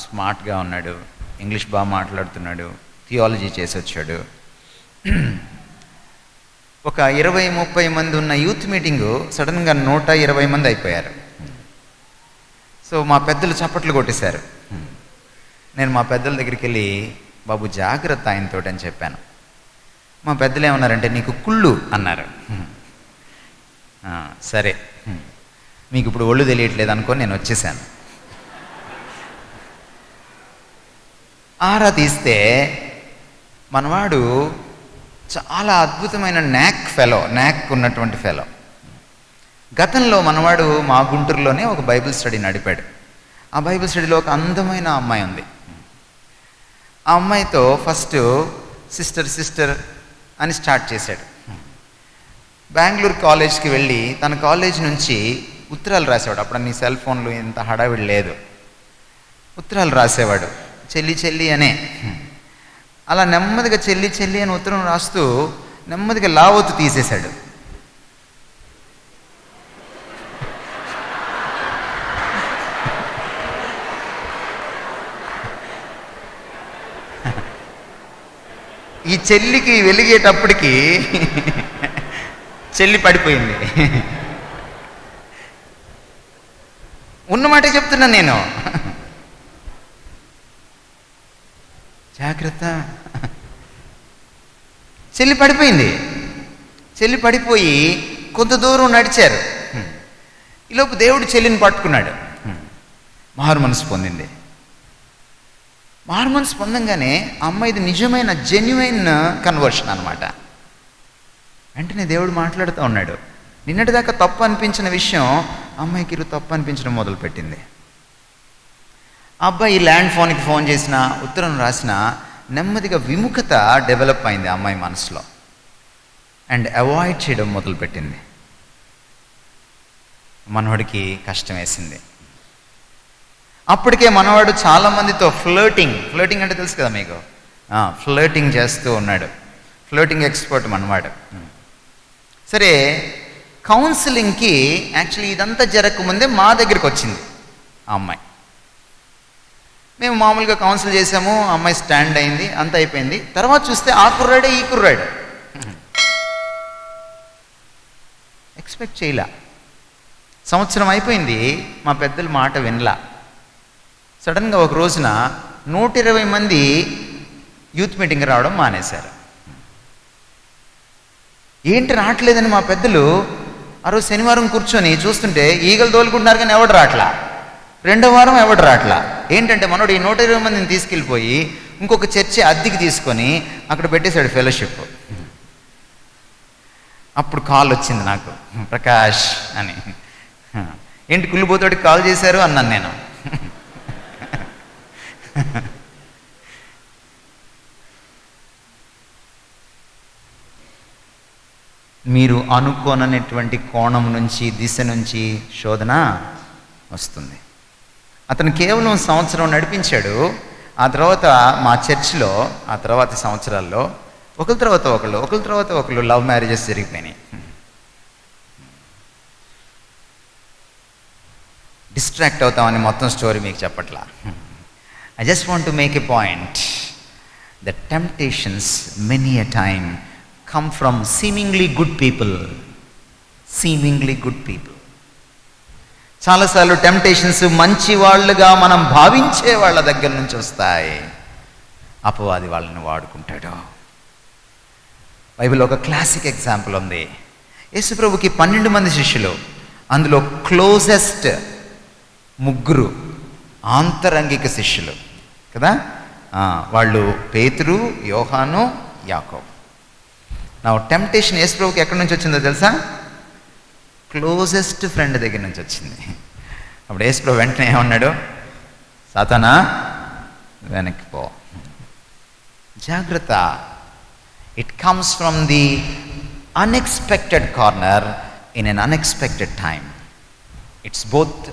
స్మార్ట్గా ఉన్నాడు, ఇంగ్లీష్ బాగా మాట్లాడుతున్నాడు, థియాలజీ చేసి వచ్చాడు. ఒక 20-30 మంది ఉన్న యూత్ మీటింగు సడన్గా 120 మంది అయిపోయారు. సో మా పెద్దలు చప్పట్లు కొట్టేశారు. నేను మా పెద్దల దగ్గరికి వెళ్ళి, బాబు జాగ్రత్త ఆయనతోటి అని చెప్పాను. మా పెద్దలు ఏమన్నారంటే, నీకు కుళ్ళు అన్నారు. సరే, మీకు ఇప్పుడు ఒళ్ళు తెలియట్లేదు అనుకొని నేను వచ్చేసాను. ఆరా తీస్తే మనవాడు చాలా అద్భుతమైన న్యాక్ ఉన్నటువంటి ఫెలో. గతంలో మనవాడు మా గుంటూరులోనే ఒక బైబిల్ స్టడీ నడిపాడు. ఆ బైబిల్ స్టడీలో ఒక అందమైన అమ్మాయి ఉంది. ఆ అమ్మాయితో ఫస్ట్ సిస్టర్ అని స్టార్ట్ చేశాడు. బెంగళూరు కాలేజ్కి వెళ్ళి తన కాలేజ్ నుంచి ఉత్తరాలు రాసేవాడు. అప్పుడు నీ సెల్ ఫోన్లు ఇంత హడావిడి లేదు. ఉత్తరాలు రాసేవాడు, చెల్లి అనే. అలా నెమ్మదిగా చెల్లి అని ఉత్తరం రాస్తూ నెమ్మదిగా లావొత్తు తీసేశాడు. ఈ చెల్లికి వెలిగేటప్పటికి చెల్లి పడిపోయింది. ఉన్నమాటే చెప్తున్నా నేను, జాగ్రత్త. చెల్లి పడిపోయింది. చెల్లి పడిపోయి కొంత దూరం నడిచారు. ఈలోపు దేవుడు చెల్లిని పట్టుకున్నాడు. మారు మనసు పొందింది. మారు మనసు పొందంగానే ఆ అమ్మాయిది నిజమైన జెన్యున్ కన్వర్షన్ అనమాట. వెంటనే దేవుడు మాట్లాడుతూ ఉన్నాడు. నిన్నటిదాకా తప్పు అనిపించిన విషయం అమ్మాయికి తప్పు అనిపించడం మొదలుపెట్టింది. ఆ అబ్బాయి ల్యాండ్ ఫోన్కి ఫోన్ చేసినా, ఉత్తరం రాసినా నెమ్మదిగా విముఖత డెవలప్ అయింది ఆ అమ్మాయి మనసులో. అండ్ అవాయిడ్ చేయడం మొదలుపెట్టింది. మనవాడికి కష్టం వేసింది. అప్పటికే మనవాడు చాలామందితో ఫ్లర్టింగ్ అంటే తెలుసు కదా మీకు, ఫ్లర్టింగ్ చేస్తూ ఉన్నాడు. ఫ్లర్టింగ్ ఎక్స్పర్ట్ మనవాడు. సరే, కౌన్సిలింగ్కి యాక్చువల్లీ ఇదంతా జరగకముందే మా దగ్గరికి వచ్చింది ఆ అమ్మాయి. మేము మామూలుగా కౌన్సిల్ చేసాము. ఆ అమ్మాయి స్టాండ్ అయింది, అంత అయిపోయింది. తర్వాత చూస్తే ఆ కుర్రాడే ఈ కుర్రాడు. ఎక్స్పెక్ట్ చేయలా. సంవత్సరం అయిపోయింది, మా పెద్దల మాట వినలా. సడన్గా ఒక రోజున 120 మంది యూత్ మీటింగ్ రావడం మానేశారు. ఏంటి రావట్లేదని మా పెద్దలు ఆ రోజు శనివారం కూర్చొని చూస్తుంటే ఈగలు తోలుకుంటున్నారు కానీ ఎవడు రావట్లా. రెండో వారం ఎవడు రావట్లా. ఏంటంటే మనోడు ఈ 120 మందిని తీసుకెళ్ళిపోయి ఇంకొక చర్చి అద్దెకి తీసుకొని అక్కడ పెట్టేశాడు ఫెలోషిప్. అప్పుడు కాల్ వచ్చింది నాకు, ప్రకాష్ అని. ఏంటి కుళ్ళిపోతాడికి కాల్ చేశారు అన్నాను నేను. మీరు అనుకోనటువంటి కోణం నుంచి, దిశ నుంచి శోధన వస్తుంది. అతను కేవలం సంవత్సరం నడిపించాడు. ఆ తర్వాత మా చర్చిలో ఆ తర్వాత సంవత్సరాల్లో ఒకరి తర్వాత ఒకళ్ళు లవ్ మ్యారేజెస్ జరిగిపోయినాయి. డిస్ట్రాక్ట్ అవుతామని మొత్తం స్టోరీ మీకు చెప్పట్లా. I just want to make a point that temptations many a time come from seemingly good people. చాలాసార్లు టెంప్టేషన్స్ మంచి వాళ్ళుగా మనం భావించే వాళ్ళ దగ్గర నుంచి వస్తాయి. అపవాది వాళ్ళని వాడుకుంటాడు. బైబిల్లో ఒక క్లాసిక్ ఎగ్జాంపుల్ ఉంది. యేసుప్రభుకి 12 మంది శిష్యులు, అందులో క్లోజెస్ట్ 3 ఆంతరంగిక శిష్యులు కదా. వాళ్ళు పేతురు, యోహాను, యాకోబు. నా టెంప్టేషన్ యేసుప్రభుకి ఎక్కడి నుంచి వచ్చిందో తెలుసా? క్లోజెస్ట్ ఫ్రెండ్ దగ్గర నుంచి వచ్చింది. అప్పుడు యేసుప్రభు వెంటనే ఏమన్నాడు? సాతానా వెనక్కి పో, జాగ్రత్త. It comes from the unexpected corner in an unexpected time. It's both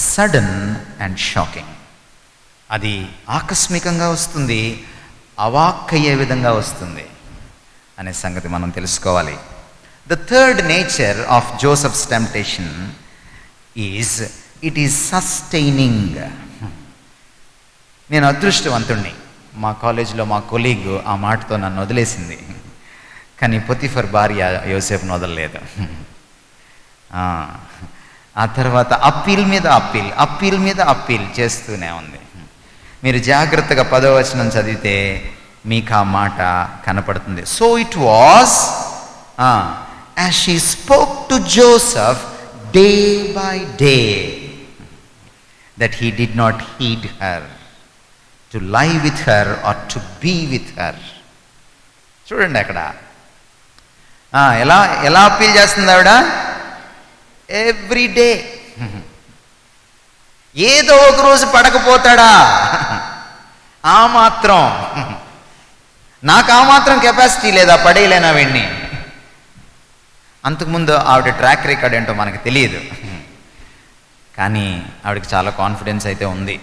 sudden and shocking. అది ఆకస్మికంగా వస్తుంది, అవాక్కయ్యే విధంగా వస్తుంది అనే సంగతి మనం తెలుసుకోవాలి. The third nature of Joseph's temptation is it is sustaining. నేను అదృష్టవంతుణ్ణి. మా కాలేజీలో మా కొలీగ్ ఆ మాటతో నన్ను వదిలేసింది. కానీ పొతిఫర్ భార్య యోసేపును వదలలేదు. ఆ తర్వాత అప్పీల్ మీద అప్పీల్ చేస్తూనే ఉంది. మీరు జాగ్రత్తగా 10వ వచనం చదివితే మీకు ఆ మాట కనపడుతుంది. So it was as she spoke to Joseph day by day that he did not heed her to lie with her or to be with her. చూడండి, అక్కడ ఎలా ఎలా అప్పీల్ చేస్తుంది ఆవిడ? ఎవ్రీడే. ఏదో ఒక రోజు పడకపోతాడా? ఆ మాత్రం నాకు ఆ మాత్రం కెపాసిటీ లేదా పడేయలేనా వీడిని? అంతకుముందు ఆవిడ ట్రాక్ రికార్డ్ ఏంటో మనకు తెలియదు, కానీ ఆవిడకి చాలా కాన్ఫిడెన్స్ అయితే ఉంది,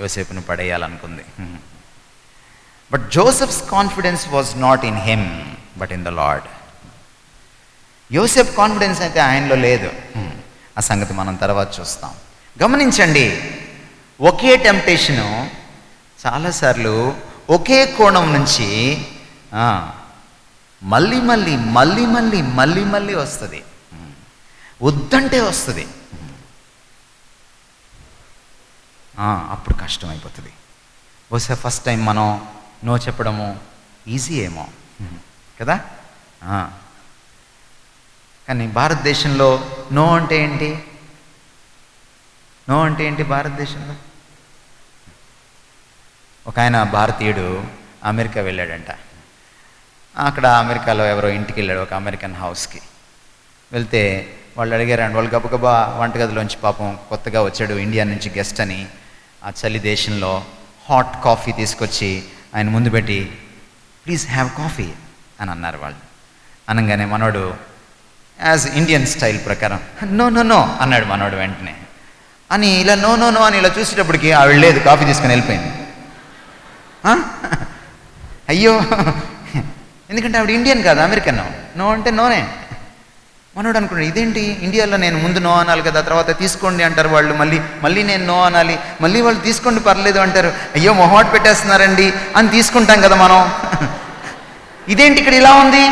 యోసేపుని పడేయాలనుకుంది. But Joseph's confidence was not in him but in the lord. యోసేఫ్ కాన్ఫిడెన్స్ అయితే ఆయనలో లేదు. ఆ సంగతి మనం తర్వాత చూస్తాం. గమనించండి, ఒకే టెంప్టేషను చాలాసార్లు ఒకే కోణం నుంచి మళ్ళీ మళ్ళీ మళ్ళీ మళ్ళీ మళ్ళీ మళ్ళీ వస్తుంది. వద్దంటే వస్తుంది, అప్పుడు కష్టమైపోతుంది. బహుశా ఫస్ట్ టైం మనం నో చెప్పడము ఈజీ ఏమో కదా, కానీ భారతదేశంలో నో అంటే ఏంటి? నో అంటే ఏంటి భారతదేశంలో? ఒక ఆయన భారతీయుడు అమెరికా వెళ్ళాడంట. అక్కడ అమెరికాలో ఎవరో ఇంటికి వెళ్ళాడు, ఒక అమెరికన్ హౌస్కి వెళ్తే వాళ్ళు అడిగారండి, వాళ్ళు గబగబా వంటగదిలోంచి పాపం కొత్తగా వచ్చాడు ఇండియా నుంచి గెస్ట్ అని, ఆ చలి దేశంలో హాట్ కాఫీ తీసుకొచ్చి ఆయన ముందు పెట్టి ప్లీజ్ హ్యావ్ కాఫీ అని అన్నారు వాళ్ళు. అనగానే మనోడు యాజ్ ఇండియన్ స్టైల్ ప్రకారం నో నో నో అన్నాడు మనోడు వెంటనే. అని ఇలా నో నో నో అని ఇలా చూసేటప్పటికి ఆవిడ లేదు, కాఫీ తీసుకొని వెళ్ళిపోయింది. అయ్యో, ఎందుకంటే ఆవిడ ఇండియన్ కాదు, అమెరికన్. నో అంటే నోనే. మనోడు అనుకున్నాడు, ఇదేంటి ఇండియాలో నేను ముందు నో అనాలి కదా, తర్వాత తీసుకోండి అంటారు వాళ్ళు, మళ్ళీ నేను నో అనాలి, మళ్ళీ వాళ్ళు తీసుకోండి పర్లేదు అంటారు, అయ్యో మొహాట్ పెట్టేస్తున్నారండి అని తీసుకుంటాం కదా మనం, ఇదేంటి ఇక్కడ ఇలా ఉంది?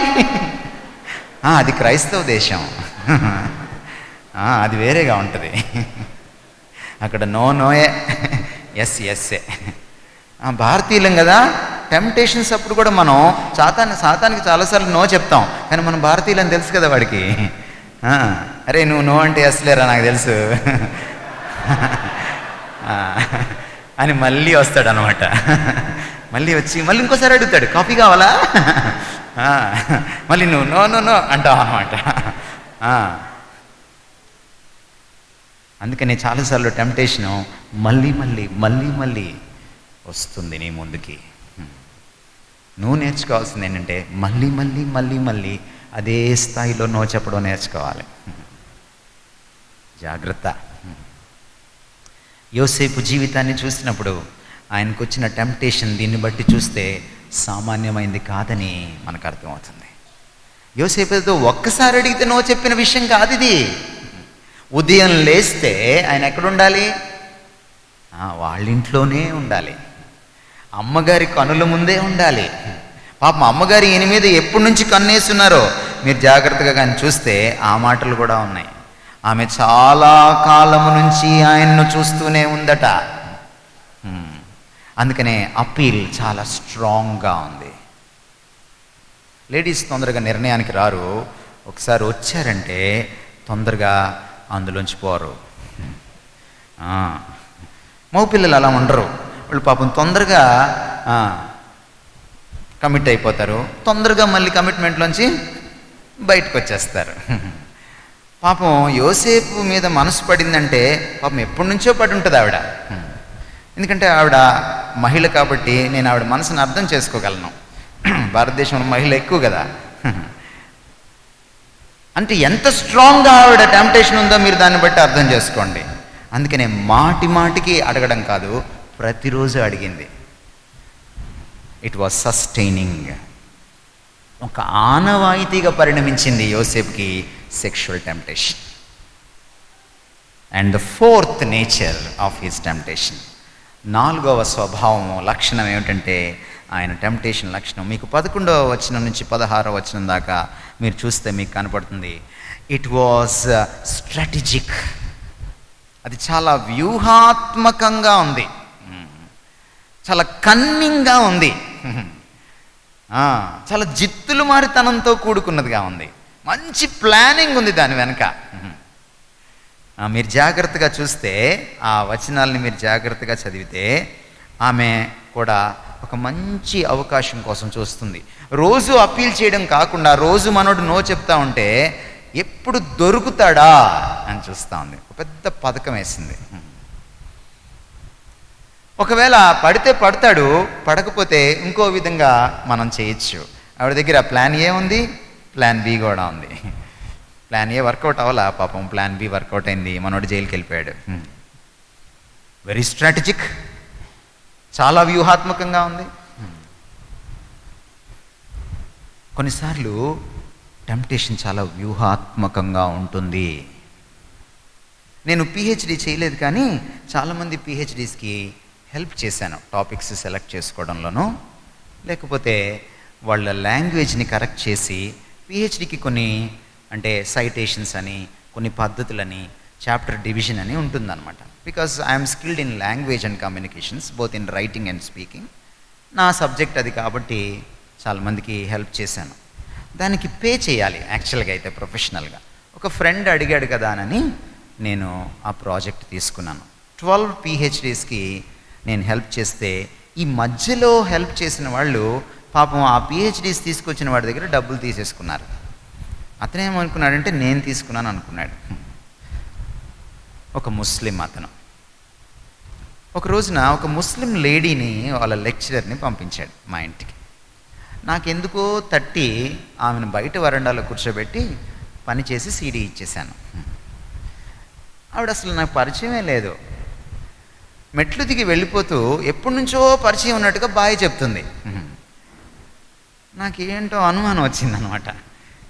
అది క్రైస్తవ దేశం, అది వేరేగా ఉంటుంది. అక్కడ నో నోయే, ఎస్ ఎస్ఏ. భారతీయులం కదా, టెంప్టేషన్స్ అప్పుడు కూడా మనం సాతానికి చాలాసార్లు నో చెప్తాం, కానీ మనం భారతీయులని తెలుసు కదా వాడికి. అరే నువ్వు నో అంటే ఎస్లేరా నాకు తెలుసు అని మళ్ళీ వస్తాడు అనమాట. మళ్ళీ వచ్చి మళ్ళీ ఇంకోసారి అడుగుతాడు, కాఫీ కావాలా? మళ్ళీ నువ్వు నో నో నో అంటావు అనమాట. అందుకని చాలాసార్లు టెంప్టేషను మళ్ళీ మళ్ళీ మళ్ళీ మళ్ళీ వస్తుంది నీ ముందుకి. నువ్వు నేర్చుకోవాల్సింది ఏంటంటే మళ్ళీ మళ్ళీ మళ్ళీ మళ్ళీ అదే స్థాయిలో నో చెప్పడం నేర్చుకోవాలి. జాగ్రత్త. యోసేపు జీవితాన్ని చూసినప్పుడు ఆయనకు వచ్చిన టెంప్టేషన్ దీన్ని బట్టి చూస్తే సామాన్యమైంది కాదని మనకు అర్థమవుతుంది. యోసేపుతో ఒక్కసారి అడిగితే నో చెప్పిన విషయం కాదు ఇది. ఉదయం లేస్తే ఆయన ఎక్కడుండాలి? వాళ్ళ ఇంట్లోనే ఉండాలి, అమ్మగారి కనుల ముందే ఉండాలి. పాపం అమ్మగారి ఈయన మీద ఎప్పటి నుంచి కన్నేస్తున్నారో మీరు జాగ్రత్తగా కానీ చూస్తే ఆ మాటలు కూడా ఉన్నాయి. ఆమె చాలా కాలము నుంచి ఆయన్ను చూస్తూనే ఉందట. అందుకనే అప్పీల్ చాలా స్ట్రాంగ్గా ఉంది. లేడీస్ తొందరగా నిర్ణయానికి రారు, ఒకసారి వచ్చారంటే తొందరగా అందులోంచి పోరు. మగపిల్లలు అలా ఉండరు, వాళ్ళు పాపం తొందరగా కమిట్ అయిపోతారు, తొందరగా మళ్ళీ కమిట్మెంట్లోంచి బయటకు వచ్చేస్తారు. పాపం యోసేపు మీద మనసు పడిందంటే పాపం ఎప్పటి నుంచో పడి ఉంటుంది ఆవిడ. ఎందుకంటే ఆవిడ మహిళ కాబట్టి నేను ఆవిడ మనసుని అర్థం చేసుకోగలను. భారతదేశంలో మహిళ ఎక్కువ కదా, అంటే ఎంత స్ట్రాంగ్గా ఆవిడ టెంప్టేషన్ ఉందో మీరు దాన్ని బట్టి అర్థం చేసుకోండి. అందుకనే మాటి మాటికి అడగడం కాదు, ప్రతిరోజు అడిగింది. It was sustaining. ఒక ఆనవాయితీగా పరిణమించింది యోసేపుకి sexual temptation. And the fourth nature of his temptation, 4వ స్వభావము లక్షణం ఏమిటంటే ఆయన టెంప్టేషన్ లక్షణం మీకు 11వ వచనం నుంచి 16వ వచనం దాకా మీరు చూస్తే మీకు కనపడుతుంది. It was strategic. అది చాలా వ్యూహాత్మకంగా ఉంది, చాలా కన్నింగ్గా ఉంది, చాలా జిత్తులు మారితనంతో కూడుకున్నదిగా ఉంది, మంచి ప్లానింగ్ ఉంది దాని వెనక. మీరు జాగ్రత్తగా చూస్తే ఆ వచనాలని మీరు జాగ్రత్తగా చదివితే ఆమె కూడా ఒక మంచి అవకాశం కోసం చూస్తుంది. రోజు అప్పీల్ చేయడం కాకుండా రోజు మనోడు నో చెప్తా ఉంటే ఎప్పుడు దొరుకుతాడా అని చూస్తూ ఉంది. ఒక పెద్ద పథకం వేసింది. ఒకవేళ పడితే పడతాడు, పడకపోతే ఇంకో విధంగా మనం చేయొచ్చు. ఆవిడ దగ్గర ప్లాన్ ఏ ఉంది, ప్లాన్ బి కూడా ఉంది. ప్లాన్ ఏ వర్కౌట్ అవ్వాలా, పాపం ప్లాన్ బి వర్కౌట్ అయింది, మనోడు జైలుకి వెళ్ళిపోయాడు. వెరీ స్ట్రాటజిక్, చాలా వ్యూహాత్మకంగా ఉంది. కొన్నిసార్లు టెంప్టేషన్ చాలా వ్యూహాత్మకంగా ఉంటుంది. నేను పిహెచ్డి చేయలేదు, కానీ చాలామంది పిహెచ్డీస్కి హెల్ప్ చేశాను, టాపిక్స్ సెలెక్ట్ చేసుకోవడంలోనూ, లేకపోతే వాళ్ళ లాంగ్వేజ్ని కరెక్ట్ చేసి పిహెచ్డికి కొన్ని అంటే సైటేషన్స్ అని, కొన్ని పద్ధతులని, చాప్టర్ డివిజన్ అని ఉంటుందన్నమాట. Because I'm skilled in language and communications, both in writing and speaking. నా సబ్జెక్ట్ అది కాబట్టి చాలామందికి హెల్ప్ చేశాను. దానికి పే చేయాలి యాక్చువల్గా అయితే ప్రొఫెషనల్గా. ఒక ఫ్రెండ్ అడిగాడు కదా అని నేను ఆ ప్రాజెక్ట్ తీసుకున్నాను. 12 పిహెచ్డీస్కి నేను హెల్ప్ చేస్తే, ఈ మధ్యలో హెల్ప్ చేసిన వాళ్ళు పాపం ఆ పిహెచ్డీస్ తీసుకొచ్చిన వాడి దగ్గర డబ్బులు తీసేసుకున్నారు. అతనేమనుకున్నాడంటే నేను తీసుకున్నాను అనుకున్నాడు. ఒక ముస్లిం అతను ఒక రోజున ఒక ముస్లిం లేడీని, వాళ్ళ లెక్చరర్ని పంపించాడు మా ఇంటికి. నాకెందుకో తట్టి ఆమెను బయట వరండాలో కూర్చోబెట్టి పని చేసి సీడీ ఇచ్చేశాను. ఆవిడ అసలు నాకు పరిచయమే లేదు. మెట్లు దిగి వెళ్ళిపోతూ ఎప్పటి నుంచో పరిచయం ఉన్నట్టుగా బాయ్ చెప్తుంది. నాకేంటో అనుమానం వచ్చిందనమాట.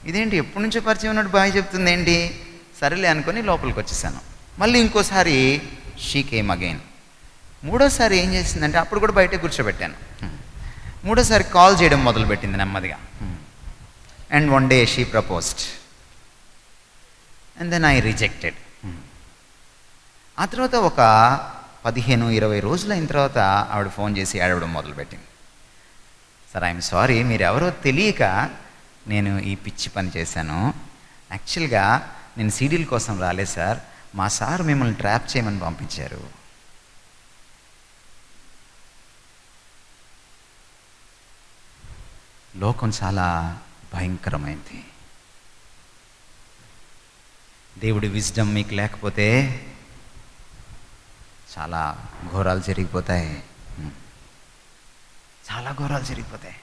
ఇదేంటి ఎప్పటి నుంచో పరిచయం ఉన్నట్టు బాయ్ చెప్తుంది ఏంటి, సరేలే అనుకొని లోపలికి వచ్చేసాను. మళ్ళీ ఇంకోసారి షీ కేమ్ అగైన్. మూడోసారి ఏం చేసిందంటే, అప్పుడు కూడా బయటే కూర్చోబెట్టాను. మూడోసారి కాల్ చేయడం మొదలుపెట్టింది నెమ్మదిగా. And one day she proposed and then I rejected. ఆ తర్వాత ఒక 15-20 రోజులు అయిన తర్వాత ఆవిడ ఫోన్ చేసి ఏడవడం మొదలుపెట్టింది. సార్, ఐఎమ్ సారీ, మీరు ఎవరో తెలియక నేను ఈ పిచ్చి పని చేశాను. యాక్చువల్గా నేను సీడీల కోసం రాలేదు సార్, మా సార్ మిమ్మల్ని ట్రాప్ చేయమని పంపించారు. లోకం చాలా భయంకరమైంది. దేవుడి విజ్డమ్ మీకు లేకపోతే చాలా ఘోరాలు జరిగిపోతాయి. చాలా ఘోరాలు జరిగిపోతాయి.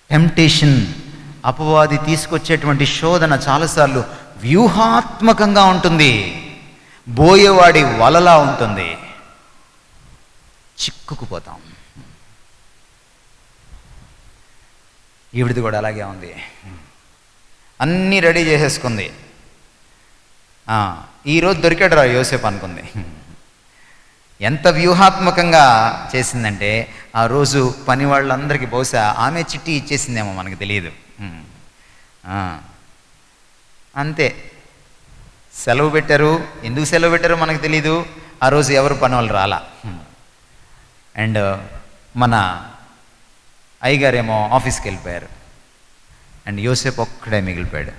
టెంప్టేషన్, అపవాది తీసుకొచ్చేటువంటి శోధన చాలాసార్లు వ్యూహాత్మకంగా ఉంటుంది, బోయేవాడి వలలా ఉంటుంది. చిక్కుకుపోతాం. ఈవిడిది కూడా అలాగే ఉంది. అన్నీ రెడీ చేసేసుకుంది. ఈరోజు దొరికాడు రా యోసేపు అనుకుంది. ఎంత వ్యూహాత్మకంగా చేసిందంటే, ఆ రోజు పని వాళ్ళందరికీ బహుశా ఆమె చిట్టి ఇచ్చేసిందేమో, మనకు తెలియదు. అంతే, సెలవు పెట్టారు. ఎందుకు సెలవు పెట్టారో మనకు తెలీదు. ఆ రోజు ఎవరు పని వాళ్ళు రాలా. అండ్ మన అయ్యగారేమో ఆఫీస్కి వెళ్ళిపోయారు. అండ్ యోసేపు ఒక్కడే మిగిలిపోయాడు.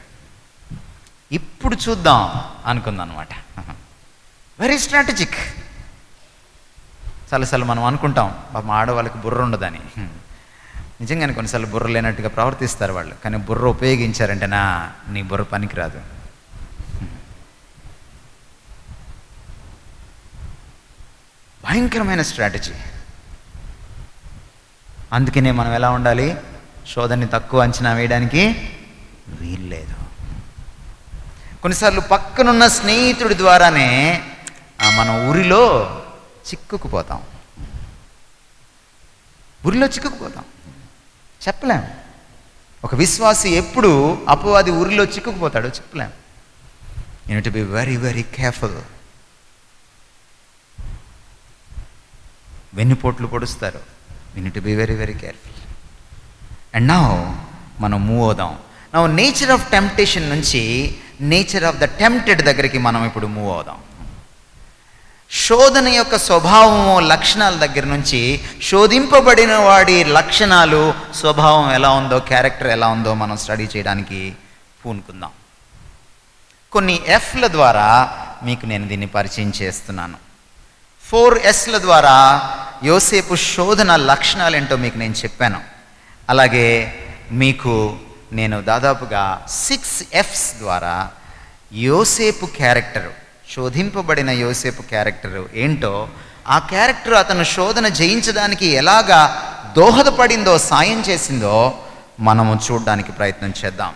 ఇప్పుడు చూద్దాం అనుకుందాం అనమాట. Very strategic. చాలాసార్లు మనం అనుకుంటాం పాపం ఆడవాళ్ళకి బుర్ర ఉండదని. నిజంగానే కొన్నిసార్లు బుర్ర లేనట్టుగా ప్రవర్తిస్తారు వాళ్ళు, కానీ బుర్ర ఉపయోగించారంటే నీ బుర్ర పనికిరాదు. భయంకరమైన స్ట్రాటజీ. అందుకనే మనం ఎలా ఉండాలి, శోధనని తక్కువ అంచనా వేయడానికి వీల్లేదు. కొన్నిసార్లు పక్కనున్న స్నేహితుడి ద్వారానే మనం ఊరిలో చిక్కుకుపోతాం. చెప్పలేం. ఒక విశ్వాసి ఎప్పుడు అపవాది ఊరిలో చిక్కుకుపోతాడో చెప్పలేం. You need to be very very careful. వెన్నుపోట్లు పొడుస్తారు. You need to be very very careful. And now మనం మూవ్ అవుదాం. నౌ నేచర్ ఆఫ్ టెంప్టేషన్ నుంచి నేచర్ ఆఫ్ ద టెంప్టెడ్ దగ్గరికి మనం ఇప్పుడు మూవ్ అవుదాం. శోధన యొక్క స్వభావము, లక్షణాల దగ్గర నుంచి శోధింపబడిన వాడి లక్షణాలు, స్వభావం ఎలా ఉందో, క్యారెక్టర్ ఎలా ఉందో మనం స్టడీ చేయడానికి పూనుకుందాం. కొన్ని ఎఫ్ల ద్వారా మీకు నేను దీన్ని పరిచయం చేస్తున్నాను. 4Sల ద్వారా యోసేపు శోధన లక్షణాలు ఏంటో మీకు నేను చెప్పాను. అలాగే మీకు నేను దాదాపుగా 6Fs ద్వారా యోసేపు క్యారెక్టరు, శోధింపబడిన యోసేపు క్యారెక్టరు ఏంటో, ఆ క్యారెక్టర్ అతను శోధన జయించడానికి ఎలాగా దోహదపడిందో, సాయం చేసిందో మనము చూడడానికి ప్రయత్నం చేద్దాం.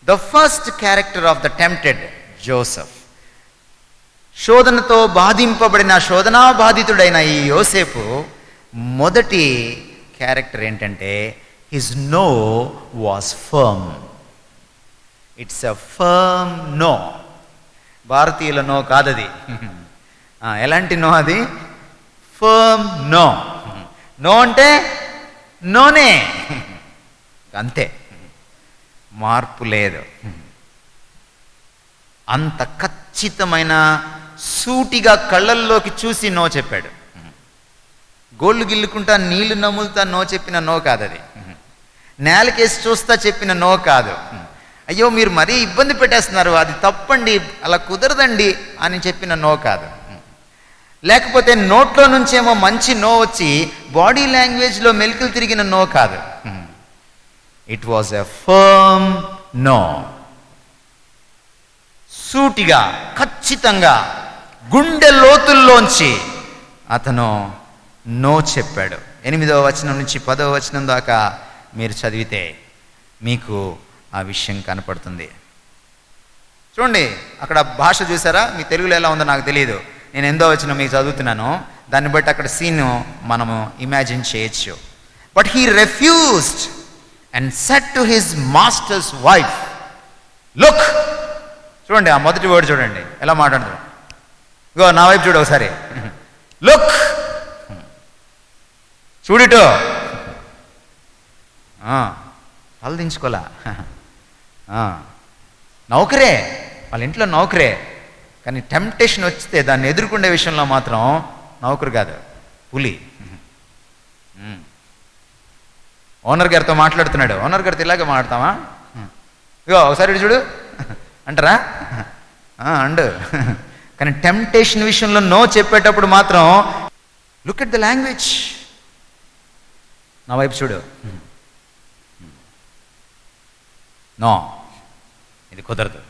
The first character of the tempted Joseph. శోధనతో బాధింపబడిన, శోధనా బాధితుడైన ఈ యోసేపు మొదటి క్యారెక్టర్ ఏంటంటే his no was firm. It's a firm no. భారతీయుల నో కాదది. ఎలాంటి నో అది? Firm no. నో అంటే నోనే, అంతే, మార్పు లేదు. అంత ఖచ్చితమైన, సూటిగా కళ్ళల్లోకి చూసి నో చెప్పాడు. గోళ్ళు గిల్లుకుంటా, నీళ్లు నములుతా నో చెప్పిన నో కాదు అది. నేలకేసి చూస్తా చెప్పిన నో కాదు. అయ్యో మీరు మరీ ఇబ్బంది పెట్టేస్తున్నారు, అది తప్పండి, అలా కుదరదండి అని చెప్పిన నో కాదు. లేకపోతే నోట్లో నుంచేమో మంచి నో వచ్చి బాడీ లాంగ్వేజ్లో మెలికలు తిరిగిన నో కాదు. It was a firm no. సూటిగా, ఖచ్చితంగా, గుండె లోతుల్లోంచి అతను నో చెప్పాడు. 8వ వచనం నుంచి 10వ వచనం దాకా మీరు చదివితే మీకు ఆ విషయం కనపడుతుంది. చూడండి, అక్కడ భాష చూసారా? మీ తెలుగులో ఎలా ఉందో నాకు తెలియదు. నేను 8వ వచనం మీకు చదువుతున్నాను, దాన్ని బట్టి అక్కడ సీన్ మనము ఇమాజిన్ చేయొచ్చు. But he refused and said to his masters wife, look. చూడండి, ఆ మొదటి వర్డ్ చూడండి ఎలా మాట్లాడుతుంది. ఇగో నా వైపు చూడు ఒకసారి, లుక్, చూడిటో. వాళ్ళు దించుకోలా, నౌకరే, వాళ్ళ ఇంట్లో నౌకరే. కానీ టెంప్టేషన్ వస్తే దాన్ని ఎదుర్కొనే విషయంలో మాత్రం నౌకరు కాదు, పులి. ఓనర్ గారితో మాట్లాడుతున్నాడు. ఓనర్ గారితో ఇలాగే మాట్లాడతామా? ఇగో ఒకసారి చూడు అంటారా? అండు. కానీ టెంప్టేషన్ విషయంలో నో చెప్పేటప్పుడు మాత్రం లుక్ ఎట్ ద లాంగ్వేజ్. నా వైపు చూడు, నో, ఇది కుదరదు.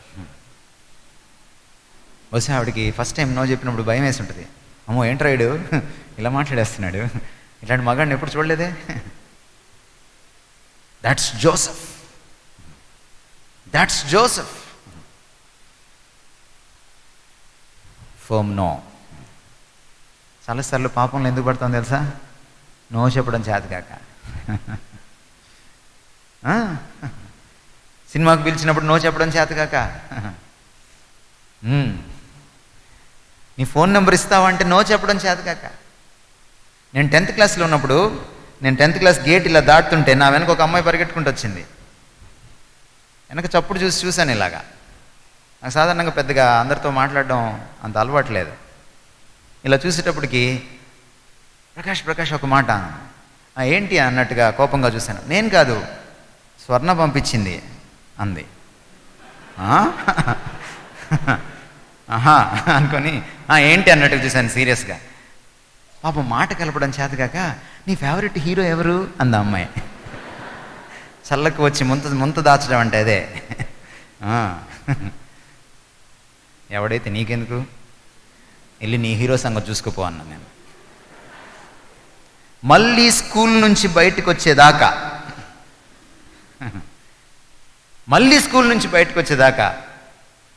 బహుశా ఆవిడకి ఫస్ట్ టైం నో చెప్పినప్పుడు భయం వేసి ఉంటుంది. అమ్మో ఏంట్రాయుడు ఇలా మాట్లాడేస్తున్నాడు, ఇలాంటి మగాడిని ఎప్పుడు చూడలేదే. That's Joseph. That's Joseph. Firm no. చాలాసార్లు పాపంలో ఎందుకు పడతాం తెలుసా? నో చెప్పడం చేతకాక. సినిమాకు పిలిచినప్పుడు నో చెప్పడం చేతకాక. నీ ఫోన్ నెంబర్ ఇస్తావంటే నో చెప్పడం చేతకాక. నేను 10th క్లాస్లో ఉన్నప్పుడు, నేను 10th క్లాస్ గేట్ ఇలా దాటుతుంటే నా వెనక ఒక అమ్మాయి పరిగెట్టుకుంటూ వచ్చింది. వెనక చప్పుడు చూశాను ఇలాగా. నాకు సాధారణంగా పెద్దగా అందరితో మాట్లాడడం అంత అలవాటు లేదు. ఇలా చూసేటప్పటికి ప్రకాష్ ఒక మాట, ఏంటి అన్నట్టుగా కోపంగా చూశాను. నేను కాదు, స్వర్ణ పంపించింది అంది. ఆహా అనుకొని ఏంటి అన్నట్టుగా చూశాను సీరియస్గా. పాపం మాట కలపడం చేతగాక, నీ ఫేవరెట్ హీరో ఎవరు అంద అమ్మాయి. చల్లకు వచ్చి ముంత దాచడం అంటే అదే. ఎవడైతే నీకెందుకు, వెళ్ళి నీ హీరో సంగతి చూసుకుపో అన్నా నేను. మళ్ళీ స్కూల్ నుంచి బయటకు వచ్చేదాకా,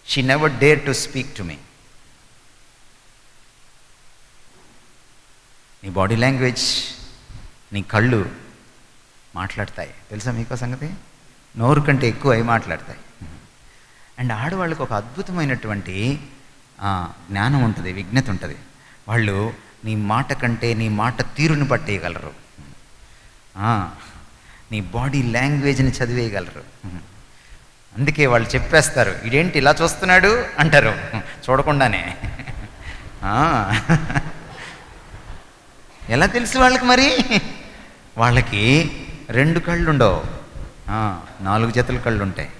she never dare to speak to me. నీ బాడీ లాంగ్వేజ్, నీ కళ్ళు మాట్లాడతాయి. తెలుసా మీకు సంగతి? నోరు కంటే ఎక్కువ అవి మాట్లాడతాయి. అండ్ ఆడవాళ్ళకు ఒక అద్భుతమైనటువంటి జ్ఞానం ఉంటుంది, విజ్ఞత ఉంటుంది. వాళ్ళు నీ మాట కంటే నీ మాట తీరుని పట్టేయగలరు, నీ బాడీ లాంగ్వేజ్ని చదివేయగలరు. అందుకే వాళ్ళు చెప్పేస్తారు, ఇదేంటి ఇలా చూస్తున్నాడు అంటారు చూడకుండానే. ఎలా తెలుసు వాళ్ళకి? మరి వాళ్ళకి 2 కళ్ళు ఉండవు, 4 జతల కళ్ళు ఉంటాయి.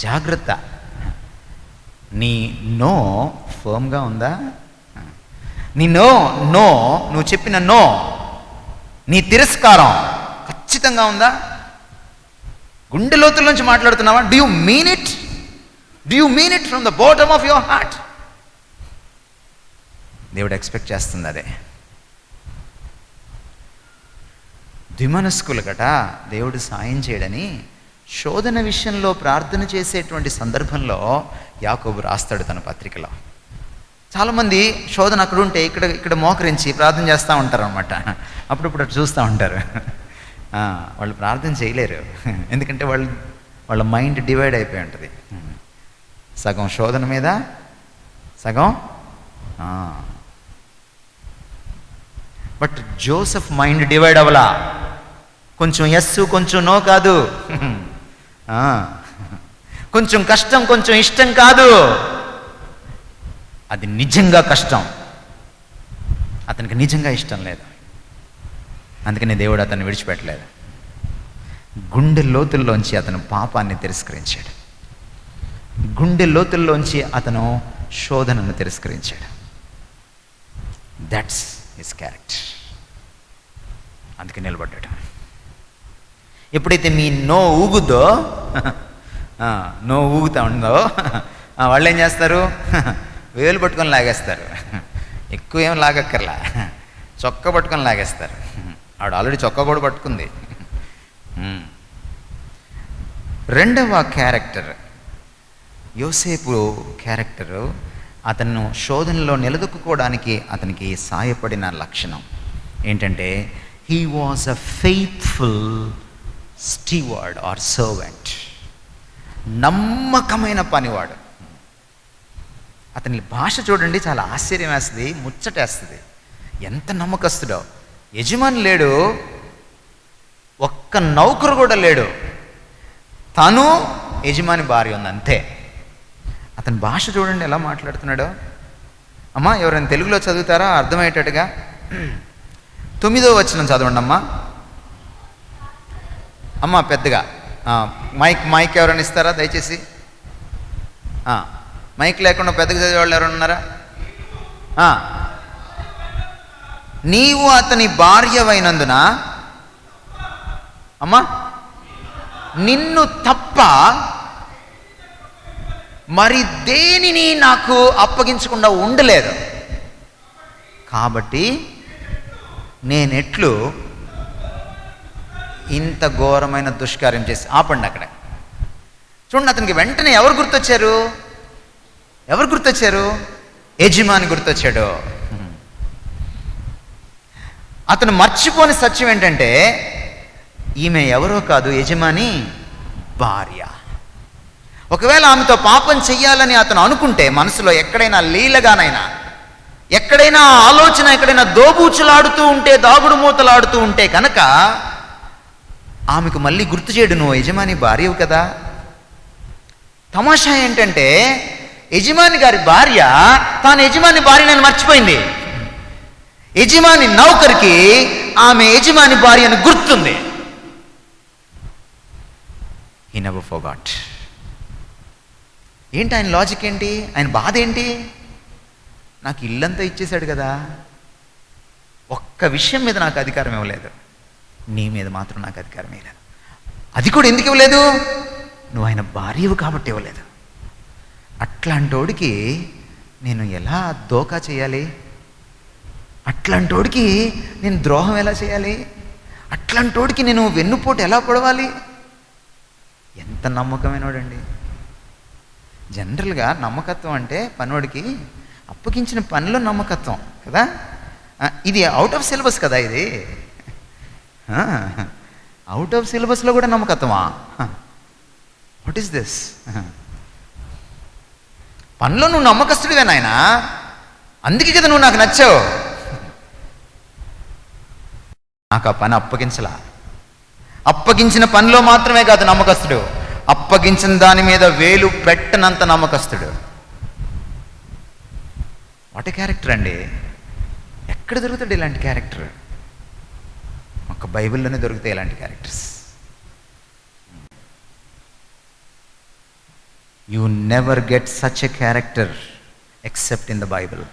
జాగ్రత్త. నీ నో ఫర్మ్గా ఉందా? నీ నో నువ్వు చెప్పిన నో, నీ తిరస్కారం ఖచ్చితంగా ఉందా? గుండె లోతుల నుంచి మాట్లాడుతున్నావా? Do you mean it? Do you mean it from the bottom of your heart? దేవుడు ఎక్స్పెక్ట్ చేస్తుంది అదే. ద్విమనస్కులు గట దేవుడు సాయం చేయడని శోధన విషయంలో ప్రార్థన చేసేటువంటి సందర్భంలో యాకోబు రాస్తాడు తన పత్రికలో. చాలామంది శోధన అక్కడ ఉంటే ఇక్కడ మోకరించి ప్రార్థన చేస్తూ ఉంటారు అనమాట. అప్పుడప్పుడు అటు చూస్తూ ఉంటారు. వాళ్ళు ప్రార్థన చేయలేరు, ఎందుకంటే వాళ్ళ మైండ్ డివైడ్ అయిపోయి ఉంటుంది. సగం శోధన మీద, సగం. బట్ జోసెఫ్ మైండ్ డివైడ్ అవ్వలా. కొంచెం ఎస్ కొంచెం నో కాదు, కొంచెం కష్టం కొంచెం ఇష్టం కాదు, అది నిజంగా కష్టం, అతనికి నిజంగా ఇష్టం లేదు. అందుకని దేవుడు అతన్ని విడిచిపెట్టలేదు. గుండె లోతుల్లోంచి అతను పాపాన్ని తిరస్కరించాడు. గుండె లోతుల్లోంచి అతను శోధనను తిరస్కరించాడు. That's his character. అందుకే నిలబడ్డాడు. ఎప్పుడైతే మీ నో ఊగుద్దో, నో ఊగుతూ ఉందో, వాళ్ళు ఏం చేస్తారు? వేలు పట్టుకొని లాగేస్తారు. ఎక్కువ ఏం లాగక్కర్లా, చొక్కా పట్టుకొని లాగేస్తారు. ఆవిడ ఆల్రెడీ చొక్కా కూడా పట్టుకుంది. రెండవ క్యారెక్టర్ యోసేపు క్యారెక్టరు, అతను శోధనలో నిలదొక్కుకోవడానికి అతనికి సాయపడిన లక్షణం ఏంటంటే, he was a faithful steward or servant. నమ్మకమైన పనివాడు. అతని భాష చూడండి, చాలా ఆశ్చర్యం వేస్తుంది, ముచ్చటేస్తుంది. ఎంత నమ్మకస్తుడో. యజమాని లేడు, ఒక్క నౌకరు కూడా లేడు, తను యజమాని భార్య ఉంది, అంతే. అతని భాష చూడండి ఎలా మాట్లాడుతున్నాడో. అమ్మా ఎవరైనా తెలుగులో చదువుతారా అర్థమయ్యేటట్టుగా? 9వ వచనం చదవండి అమ్మా. అమ్మా పెద్దగా మైక్ ఎవరైనా ఇస్తారా దయచేసి? మైక్ లేకుండా పెద్దగా చదివేవాళ్ళు ఎవరైనా ఉన్నారా? నీవు అతని భార్యవైనందున అమ్మా నిన్ను తప్ప మరి దేనిని నాకు అప్పగించకుండా ఉండలేదు, కాబట్టి నేనెట్లు ఇంత ఘోరమైన దుష్కార్యం చేసి. ఆపండి అక్కడ చూడండి. అతనికి వెంటనే ఎవరు గుర్తొచ్చారు? యజమాని గుర్తొచ్చాడు. అతను మర్చిపోని సత్యం ఏంటంటే, ఈమె ఎవరో కాదు, యజమాని భార్య. ఒకవేళ ఆమెతో పాపం చెయ్యాలని అతను అనుకుంటే, మనసులో ఎక్కడైనా లీలగానైనా, ఎక్కడైనా ఆలోచన ఎక్కడైనా దోబూచులాడుతూ ఉంటే, దాగుడు మూతలాడుతూ ఉంటే కనుక ఆమెకు మళ్ళీ గుర్తు చేయడు, నువ్వు యజమాని భార్యవు కదా. తమాషా ఏంటంటే, యజమాని గారి భార్య తాను యజమాని భార్యని మర్చిపోయింది. యజమాని నౌకరికి ఆమె యజమాని భార్యను గుర్తుంది. He never forgot. ఏంటి ఆయన లాజిక్ ఏంటి? ఆయన బాధ ఏంటి? నాకు ఇల్లంతా ఇచ్చేశాడు కదా, ఒక్క విషయం మీద నాకు అధికారం ఇవ్వలేదు, నీ మీద మాత్రం నాకు అధికారం ఇవ్వలేదు. అది కూడా ఎందుకు ఇవ్వలేదు? నువ్వు ఆయన భార్యవు కాబట్టి ఇవ్వలేదు. అట్లాంటోడికి నేను ఎలా దోకా చేయాలి? అట్లాంటోడికి నేను ద్రోహం ఎలా చేయాలి? అట్లాంటోడికి నేను వెన్నుపోటు ఎలా పొడవాలి? ఎంత నమ్మకమైనోడండి. జనరల్గా నమ్మకత్వం అంటే పనోడికి అప్పగించిన పనిలో నమ్మకత్వం కదా. ఇది అవుట్ ఆఫ్ సిలబస్ కదా, ఇది అవుట్ ఆఫ్ సిలబస్లో కూడా నమ్మకత్వమా? What is this? పనిలో నువ్వు నమ్మకస్తుడివే నాయనా, అందుకే కదా నువ్వు నాకు నచ్చావు. నాకు ఆ పని అప్పగించలా. అప్పగించిన పనిలో మాత్రమే కాదు నమ్మకస్తుడు, అప్పగించిన దాని మీద వేలు పెట్టనంత నమ్మకస్తుడు. వాట్ ఏ క్యారెక్టర్ అండి! ఎక్కడ దొరుకుతాడు ఇలాంటి క్యారెక్టర్? ఒక బైబిల్లోనే దొరుకుతాయి ఇలాంటి characters. You never get such a character except in the Bible.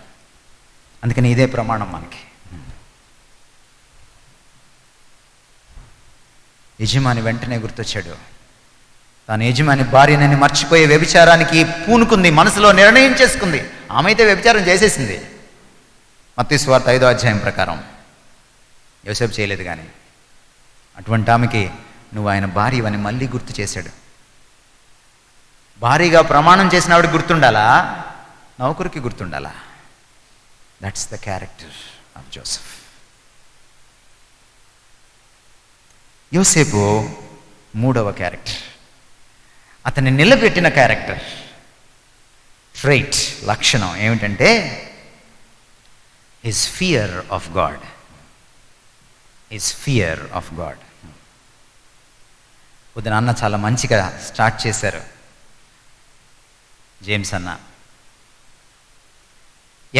అందుకని ఇదే ప్రమాణం మనకి. యజమాని వెంటనే గుర్తొచ్చాడు. తాను యజమాని భార్యనని మర్చిపోయే వ్యభిచారానికి పూనుకుంది, మనసులో నిర్ణయం చేసుకుంది. ఆమె అయితే వ్యభిచారం చేసేసింది. మత్తయి సువార్త 5వ అధ్యాయం ప్రకారం. యోసేపు చేయలేదు. కానీ అటువంటి ఆమెకి నువ్వు ఆయన భార్యవని మళ్ళీ గుర్తు చేశాడు. భారీగా ప్రమాణం చేసిన ఆవిడ గుర్తుండాలా, నౌకరికి గుర్తుండాలా? That's the character of Joseph. యోసేపు 3వ క్యారెక్టర్, అతన్ని నిలబెట్టిన క్యారెక్టర్, ట్రైట్, లక్షణం ఏమిటంటే his fear of God. His fear of God. పొద్దున అన్న చాలా మంచిగా స్టార్ట్ చేశారు, జేమ్స్ అన్న.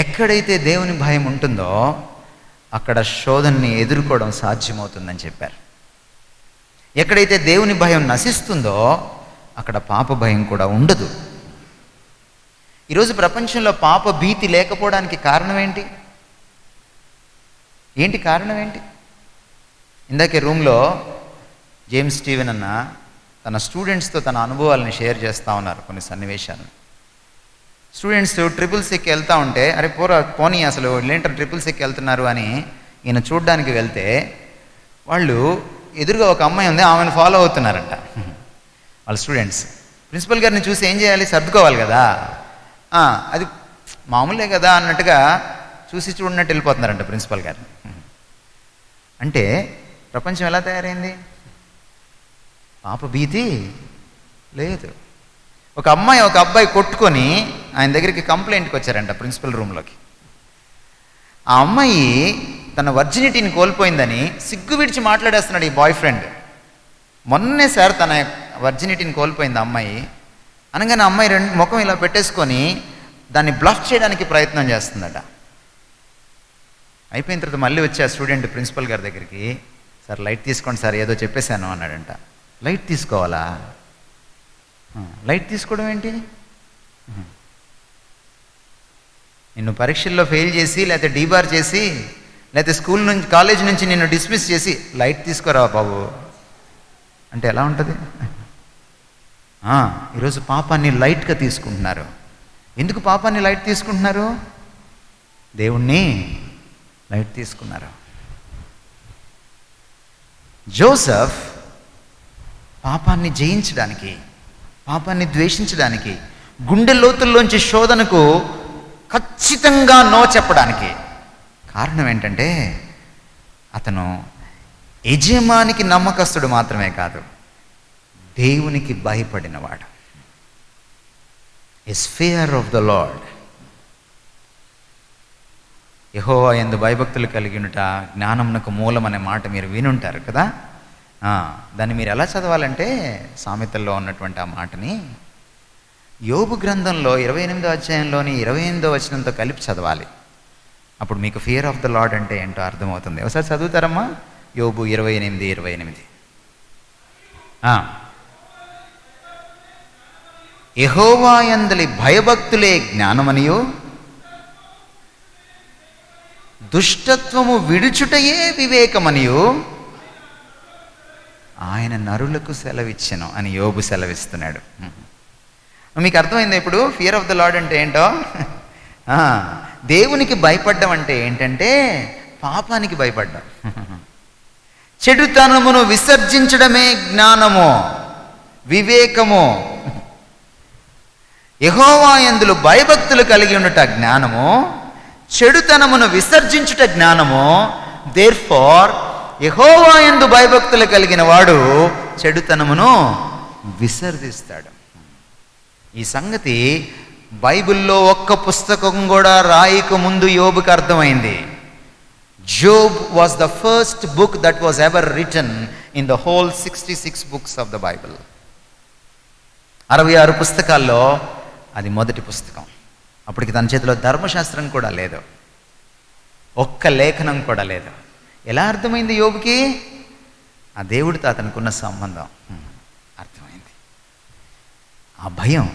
ఎక్కడైతే దేవుని భయం ఉంటుందో అక్కడ శోధనని ఎదుర్కోవడం సాధ్యమవుతుందని చెప్పారు. ఎక్కడైతే దేవుని భయం నశిస్తుందో అక్కడ పాప భయం కూడా ఉండదు. ఈరోజు ప్రపంచంలో పాప భీతి లేకపోవడానికి కారణం ఏంటి? కారణం ఏంటి? ఇందాకే రూమ్లో జేమ్స్ స్టీవెన్ అన్న తన స్టూడెంట్స్తో తన అనుభవాలని షేర్ చేస్తూ ఉన్నారు, కొన్ని సన్నివేశాలను. స్టూడెంట్స్ ట్రిపుల్స్ ఎక్కి వెళ్తూ ఉంటే, అరే పోనీ అసలు వీళ్ళేంటారు ట్రిపుల్స్ ఎక్కి వెళ్తున్నారు అని ఈయన చూడ్డానికి వెళ్తే, వాళ్ళు ఎదురుగా ఒక అమ్మాయి ఉంది, ఆమెను ఫాలో అవుతున్నారంట వాళ్ళ స్టూడెంట్స్. ప్రిన్సిపల్ గారిని చూసి ఏం చేయాలి? సర్దుకోవాలి కదా. అది మామూలే కదా అన్నట్టుగా చూసి చూడనట్టు వెళ్ళిపోతున్నారంట ప్రిన్సిపల్ గారిని. అంటే ప్రపంచం ఎలా తయారైంది? పాప భీతి లేదు. ఒక అమ్మాయి ఒక అబ్బాయి కొట్టుకొని ఆయన దగ్గరికి కంప్లైంట్కి వచ్చారంట ప్రిన్సిపల్ రూమ్లోకి. ఆ అమ్మాయి తన వర్జినిటీని కోల్పోయిందని సిగ్గు విడిచి మాట్లాడేస్తున్నాడు ఈ బాయ్ ఫ్రెండ్. మొన్నే సార్ తన వర్జినిటీని కోల్పోయింది ఆ అమ్మాయి అనగానే అమ్మాయి ముఖం ఇలా పెట్టేసుకొని దాన్ని బ్లఫ్ చేయడానికి ప్రయత్నం చేస్తుందట. అయిపోయిన తర్వాత మళ్ళీ వచ్చి ఆ స్టూడెంట్ ప్రిన్సిపల్ గారి దగ్గరికి, సార్ లైట్ తీసుకోండి సార్, ఏదో చెప్పేశాను అన్నాడంట. లైట్ తీసుకోవాలా? లైట్ తీసుకోవడం ఏంటి? నిన్ను పరీక్షల్లో ఫెయిల్ చేసి, లేకపోతే డీబార్ చేసి, లేకపోతే స్కూల్ నుంచి కాలేజ్ నుంచి నిన్ను డిస్మిస్ చేసి లైట్ తీసుకోరా బాబు అంటే ఎలా ఉంటుంది? ఈరోజు పాపాన్ని లైట్గా తీసుకుంటున్నారు. ఎందుకు పాపాన్ని లైట్ తీసుకుంటున్నారు? దేవుణ్ణి లైట్ తీసుకున్నారు. జోసెఫ్ పాపాన్ని జయించడానికి, పాపాన్ని ద్వేషించడానికి, గుండె లోతుల్లోంచి శోధనకు ఖచ్చితంగా నో చెప్పడానికి కారణం ఏంటంటే అతను యజమానికి నమ్మకస్తుడు మాత్రమే కాదు, దేవునికి భయపడినవాడు. His fear of the lord. యెహోవా యందు భయభక్తులు కలిగి ఉండుట జ్ఞానమునకు మూలం అనే మాట మీరు వినుంటారు కదా. దాన్ని మీరు ఎలా చదవాలంటే సామెతల్లో ఉన్నటువంటి ఆ మాటని యోబు గ్రంథంలో 28వ అధ్యాయంలోని 28వ వచనంతో కలిపి చదవాలి. అప్పుడు మీకు ఫియర్ ఆఫ్ ద లార్డ్ అంటే ఏంటో అర్థమవుతుంది. ఒకసారి చదువుతారమ్మా యోబు 28:28. యెహోవా యందలి భయభక్తులే జ్ఞానమనియు దుష్టత్వము విడుచుటయే వివేకమనియు ఆయన నరులకు సెలవిచ్చెను అని యోబు సెలవిస్తున్నాడు. మీకు అర్థమైంది ఇప్పుడు ఫియర్ ఆఫ్ ద లార్డ్ అంటే ఏంటో? దేవునికి భయపడ్డం అంటే ఏంటంటే పాపానికి భయపడ్డం. చెడుతనమును విసర్జించడమే జ్ఞానము, వివేకము. యెహోవా యందు భయభక్తులు కలిగి ఉండుట జ్ఞానము, చెడుతనమును విసర్జించుట జ్ఞానము. దేర్ఫోర్ యెహోవా యందు భయభక్తులు కలిగిన వాడు చెడుతనమును విసర్జిస్తాడు. ఈ సంగతి బైబిల్లో ఒక్క పుస్తకం కూడా రాయక ముందు యోబుకి అర్థమైంది. Job was the first book that was ever written in the whole 66 books of the Bible. 66 పుస్తకాల్లో అది మొదటి పుస్తకం. అప్పటికి తన చేతిలో ధర్మశాస్త్రం కూడా లేదు, ఒక్క లేఖనం కూడా లేదు. ఎలా అర్థమైంది యోబుకి? ఆ దేవుడితో అతనుకున్న సంబంధం అర్థమైంది. ఆ భయం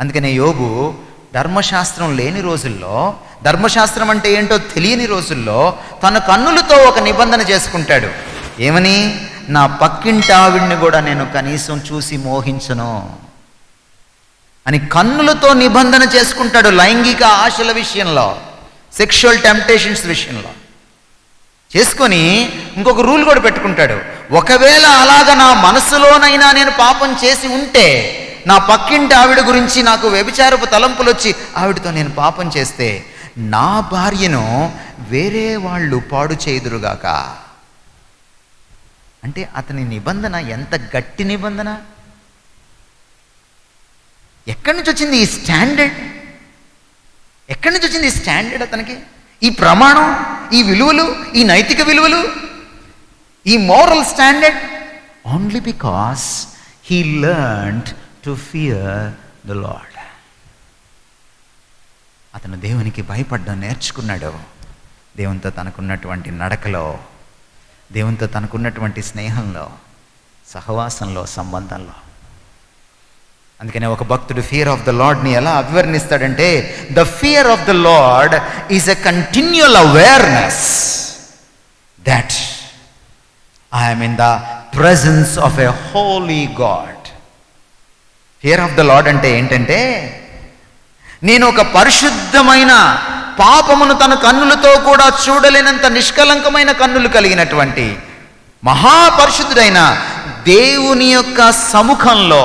అందుకనే యోబు ధర్మశాస్త్రం లేని రోజుల్లో, ధర్మశాస్త్రం అంటే ఏంటో తెలియని రోజుల్లో తన కన్నులతో ఒక నిబంధన చేసుకుంటాడు. ఏమని? నా పక్కింటి ఆవిడ్ని కూడా నేను కనీసం చూసి మోహించను అని కన్నులతో నిబంధన చేసుకుంటాడు. లైంగిక ఆశల విషయంలో, సెక్షువల్ టెంప్టేషన్స్ విషయంలో చేసుకొని ఇంకొక రూల్ కూడా పెట్టుకుంటాడు. ఒకవేళ అలాగ నా మనసులోనైనా నేను పాపం చేసి ఉంటే, నా పక్కింటి ఆవిడ గురించి నాకు వ్యభిచారపు తలంపులు వచ్చి ఆవిడతో నేను పాపం చేస్తే, నా భార్యను వేరే వాళ్ళు పాడు చేయుదురుగాక. అంటే అతని నిబంధన ఎంత గట్టి నిబంధన! ఎక్కడి నుంచి వచ్చింది ఈ స్టాండర్డ్? ఎక్కడి నుంచి వచ్చింది ఈ స్టాండర్డ్ అతనికి? ఈ ప్రమాణం, ఈ విలువలు, ఈ నైతిక విలువలు, ఈ moral standard? Only because he learned to fear the lord. అతను దేవునికి భయపడడం నేర్చుకున్నాడు. దేవునితో తనకున్నటువంటి నడకలో, దేవునితో తనకున్నటువంటి స్నేహంలో, సహవాసంలో, సంబంధంలో. అందుకనే ఒక భక్తుడు ఫియర్ ఆఫ్ ద లార్డ్ని ఎలా అభివర్ణిస్తాడంటే, the fear of the lord is a continual awareness that I'm in the presence of a holy God. Fear of the lord అంటే ఏంటంటే, నేను ఒక పరిశుద్ధమైన, పాపమును తన కన్నులతో కూడా చూడలేనంత నిష్కలంకమైన కన్నులు కలిగినటువంటి మహాపరిశుద్ధుడైన దేవుని యొక్క సముఖంలో,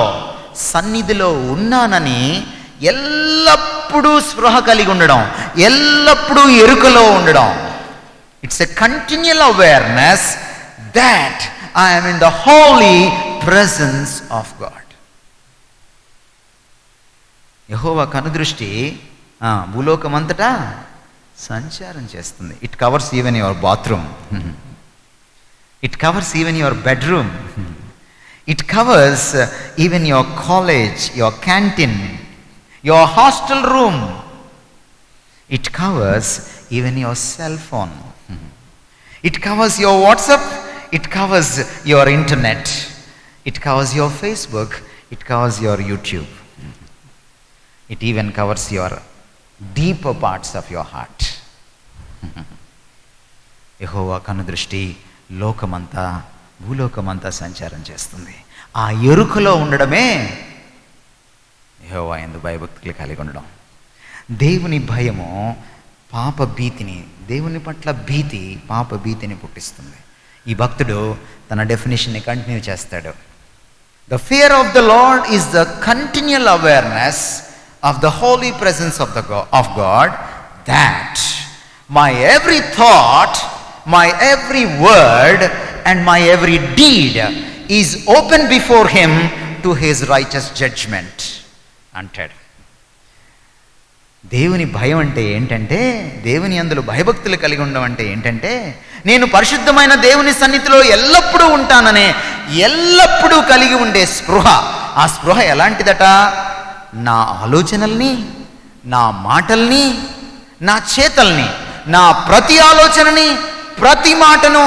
సన్నిధిలో ఉన్నానని ఎల్లప్పుడూ స్పృహ కలిగి ఉండడం, ఎల్లప్పుడూ ఎరుకలో ఉండడం. It's a continual awareness that I'm in the holy presence of God. యెహోవా కనుదృష్టి భూలోకమంతటా సంచారం చేస్తుంది. It covers even your bathroom, it covers even your bedroom, it covers even your college, your canteen, your hostel room. It covers even your cell phone. It covers your WhatsApp, it covers your internet, it covers your Facebook, it covers your YouTube. It even covers your deeper parts of your heart. యెహోవా కనుదృష్టి లోకమంతా, భూలోకమంతా సంచారం చేస్తుంది. ఆ ఎరుకలో ఉండడమే యెహోవా యందు భయభక్తులు కలిగి ఉండడం. దేవుని భయము పాప భీతిని, దేవుని పట్ల భీతి పాప భీతిని పుట్టిస్తుంది. ఈ భక్తుడు తన డెఫినేషన్ని కంటిన్యూ చేస్తాడు. The fear of the Lord is the continual awareness of the holy presence of God, that my every thought, my every word and my every deed is open before him to his righteous judgment అంటాడు. దేవుని భయం అంటే ఏంటంటే, దేవుని యందు భయభక్తులు కలిగి ఉండడం అంటే ఏంటంటే, నేను పరిశుద్ధమైన దేవుని సన్నిధిలో ఎల్లప్పుడూ ఉంటాననే, ఎల్లప్పుడూ కలిగి ఉండే స్పృహ. ఆ స్పృహ ఎలాంటిదట? నా ఆలోచనల్ని, నా మాటల్ని, నా చేతల్ని, నా ప్రతి ఆలోచనని, ప్రతి మాటను,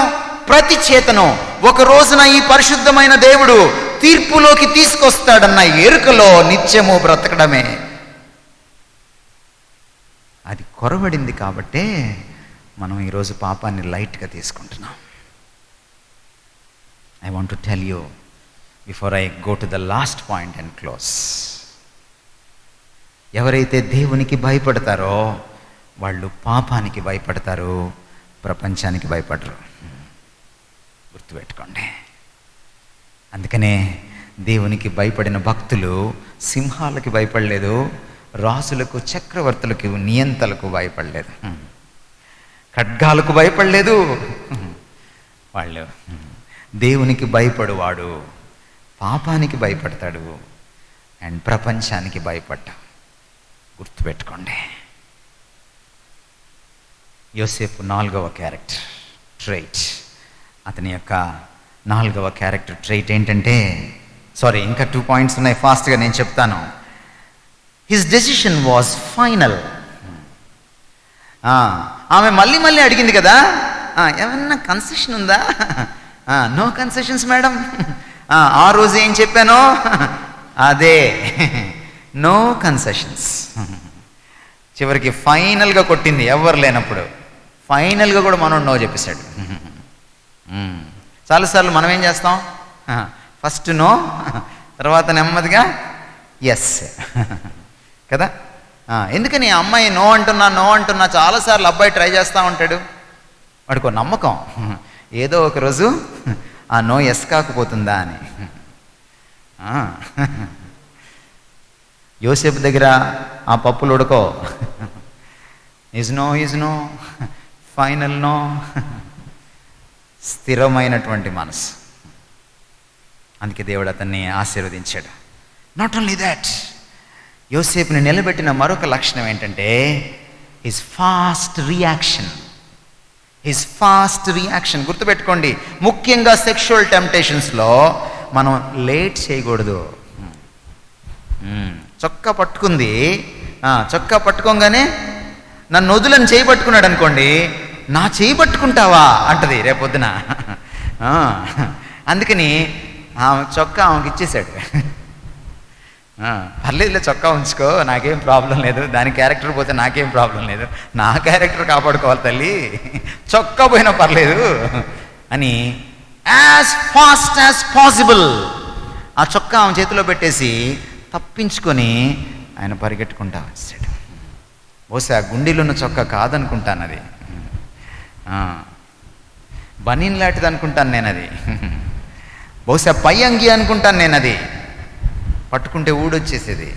ప్రతి చేతను ఒక రోజున ఈ పరిశుద్ధమైన దేవుడు తీర్పులోకి తీసుకొస్తాడన్న ఎరుకలో నిత్యము బ్రతకడమే. అది కొరబడింది కాబట్టే మనం ఈరోజు పాపాన్ని లైట్గా తీసుకుంటున్నాం. I want to tell you before I go to the last point and close. ఎవరైతే దేవునికి భయపడతారో వాళ్ళు పాపానికి భయపడతారు, ప్రపంచానికి భయపడరు. గుర్తుపెట్టుకోండి. అందుకనే దేవునికి భయపడిన భక్తులు సింహాలకి భయపడలేదు, రాజులకు, చక్రవర్తులకు, నియంతలకు భయపడలేదు, ఖడ్గాలకు భయపడలేదు. వాళ్ళు దేవునికి భయపడువాడు పాపానికి భయపడతాడు అండ్ ప్రపంచానికి భయపడ్డా. గుర్తుపెట్టుకోండి. యోసేపు 4వ క్యారెక్టర్ ట్రైట్. అతని యొక్క 4వ క్యారెక్టర్ ట్రైట్ ఏంటంటే, సారీ ఇంకా 2 పాయింట్స్ ఉన్నాయి, ఫాస్ట్గా నేను చెప్తాను. His decision was final. ఆమె మళ్ళీ మళ్ళీ అడిగింది కదా, ఏమన్నా కన్సెషన్ ఉందా? No concessions madam. ఆ రోజు ఏం చెప్పానో అదే. No concessions. చివరికి ఫైనల్గా కొట్టింది ఎవరు లేనప్పుడు, ఫైనల్గా కూడా మనం నో చెప్పేశాడు. చాలాసార్లు మనం ఏం చేస్తాం, ఫస్ట్ నో, తర్వాత నెమ్మదిగా ఎస్ కదా. ఎందుకని అమ్మాయి నో అంటున్నా చాలాసార్లు అబ్బాయి ట్రై చేస్తూ ఉంటాడు. వాడికి నమ్మకం ఏదో ఒకరోజు ఆ నో ఎస్ కాకపోతుందా అని. యోసేపు దగ్గర ఆ పప్పులు ఉడకో, ఈజ్ నో ఫైనల్ నో. స్థిరమైనటువంటి మనసు, అందుకే దేవుడు అతన్ని ఆశీర్వదించాడు. నాట్ ఓన్లీ దాట్, యోసేపుని నిలబెట్టిన మరొక లక్షణం ఏంటంటే హిస్ ఫాస్ట్ రియాక్షన్. గుర్తుపెట్టుకోండి, ముఖ్యంగా సెక్షువల్ టెంప్టేషన్స్లో మనం లేట్ చేయకూడదు. చొక్కా పట్టుకుంది, చొక్కా పట్టుకోగానే నన్ను వదులని చేయి పట్టుకున్నాడు అనుకోండి, నా చేయి పట్టుకుంటావా అంటది రేపొద్దున. అందుకని చొక్కా ఆమెకి ఇచ్చేశాడు. పర్లేదులే, చొక్కా ఉంచుకో, నాకేం ప్రాబ్లం లేదు, దాని క్యారెక్టర్ పోతే నాకేం ప్రాబ్లం లేదు, నా క్యారెక్టర్ కాపాడుకోవాలి తల్లి, చొక్కా పోయినా పర్లేదు అని యాజ్ ఫాస్ట్ యాజ్ పాసిబుల్ ఆ చొక్కా ఆమె చేతిలో పెట్టేసి తప్పించుకొని ఆయన పరిగెట్టుకుంటా వచ్చాడు. బహుశా గుండెలో ఉన్న చొక్కా కాదనుకుంటాను, అది బనీన్ లాంటిది అనుకుంటాను నేను, అది బహుశా పై అంగి అనుకుంటాను నేను, అది పట్టుకుంటే ఊడొచ్చేసేది.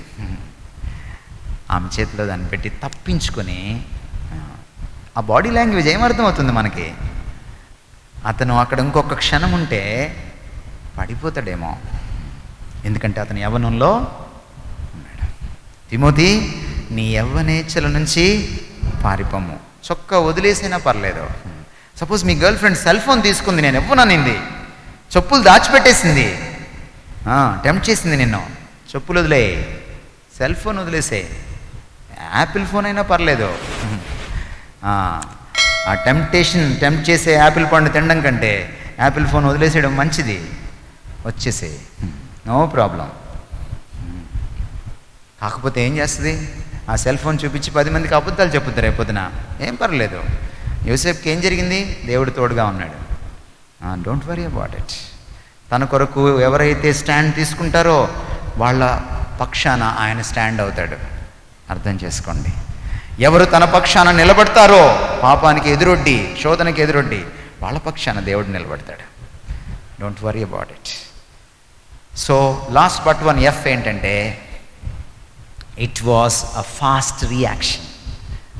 ఆమె చేతిలో దాన్ని పెట్టి తప్పించుకొని, ఆ బాడీ లాంగ్వేజ్ ఏమర్థమవుతుంది మనకి, అతను అక్కడ ఇంకొక క్షణం ఉంటే పడిపోతాడేమో, ఎందుకంటే అతను యవ్వనంలో ఉన్నాడు. తిమోతి, నీ యవ్వనేచ్ఛల నుంచి పారిపోము, చొక్కా వదిలేసినా పర్లేదు. సపోజ్ మీ గర్ల్ ఫ్రెండ్ సెల్ ఫోన్ తీసుకుంది, నేను ఇవ్వననింది, చెప్పులు దాచిపెట్టేసింది, టెంప్ట్ చేసింది నిన్ను, చెప్పులు వదిలే, సెల్ ఫోన్ వదిలేసే, యాపిల్ ఫోన్ అయినా పర్లేదు. ఆ టెంప్ట్ చేసే యాపిల్ పండు తినడం కంటే యాపిల్ ఫోన్ వదిలేసేయడం మంచిది, వచ్చేసే, నో ప్రాబ్లం. కాకపోతే ఏం చేస్తుంది, ఆ సెల్ ఫోన్ చూపించి 10 మందికి అబద్ధాలు చెప్పుద్ది రేపొద్దున, ఏం పర్లేదు. యోసేపుకి ఏం జరిగింది, దేవుడు తోడుగా ఉన్నాడు. Don't worry about it. తన కొరకు ఎవరైతే స్టాండ్ తీసుకుంటారో వాళ్ళ పక్షాన ఆయన స్టాండ్ అవుతాడు. అర్థం చేసుకోండి, ఎవరు తన పక్షాన నిలబడతారో, పాపానికి ఎదురొడ్డి, శోధనకి ఎదురొడ్డి, వాళ్ళ పక్షాన దేవుడు నిలబడతాడు. Don't worry about it. So last but one F ఏంటంటే it was a fast reaction.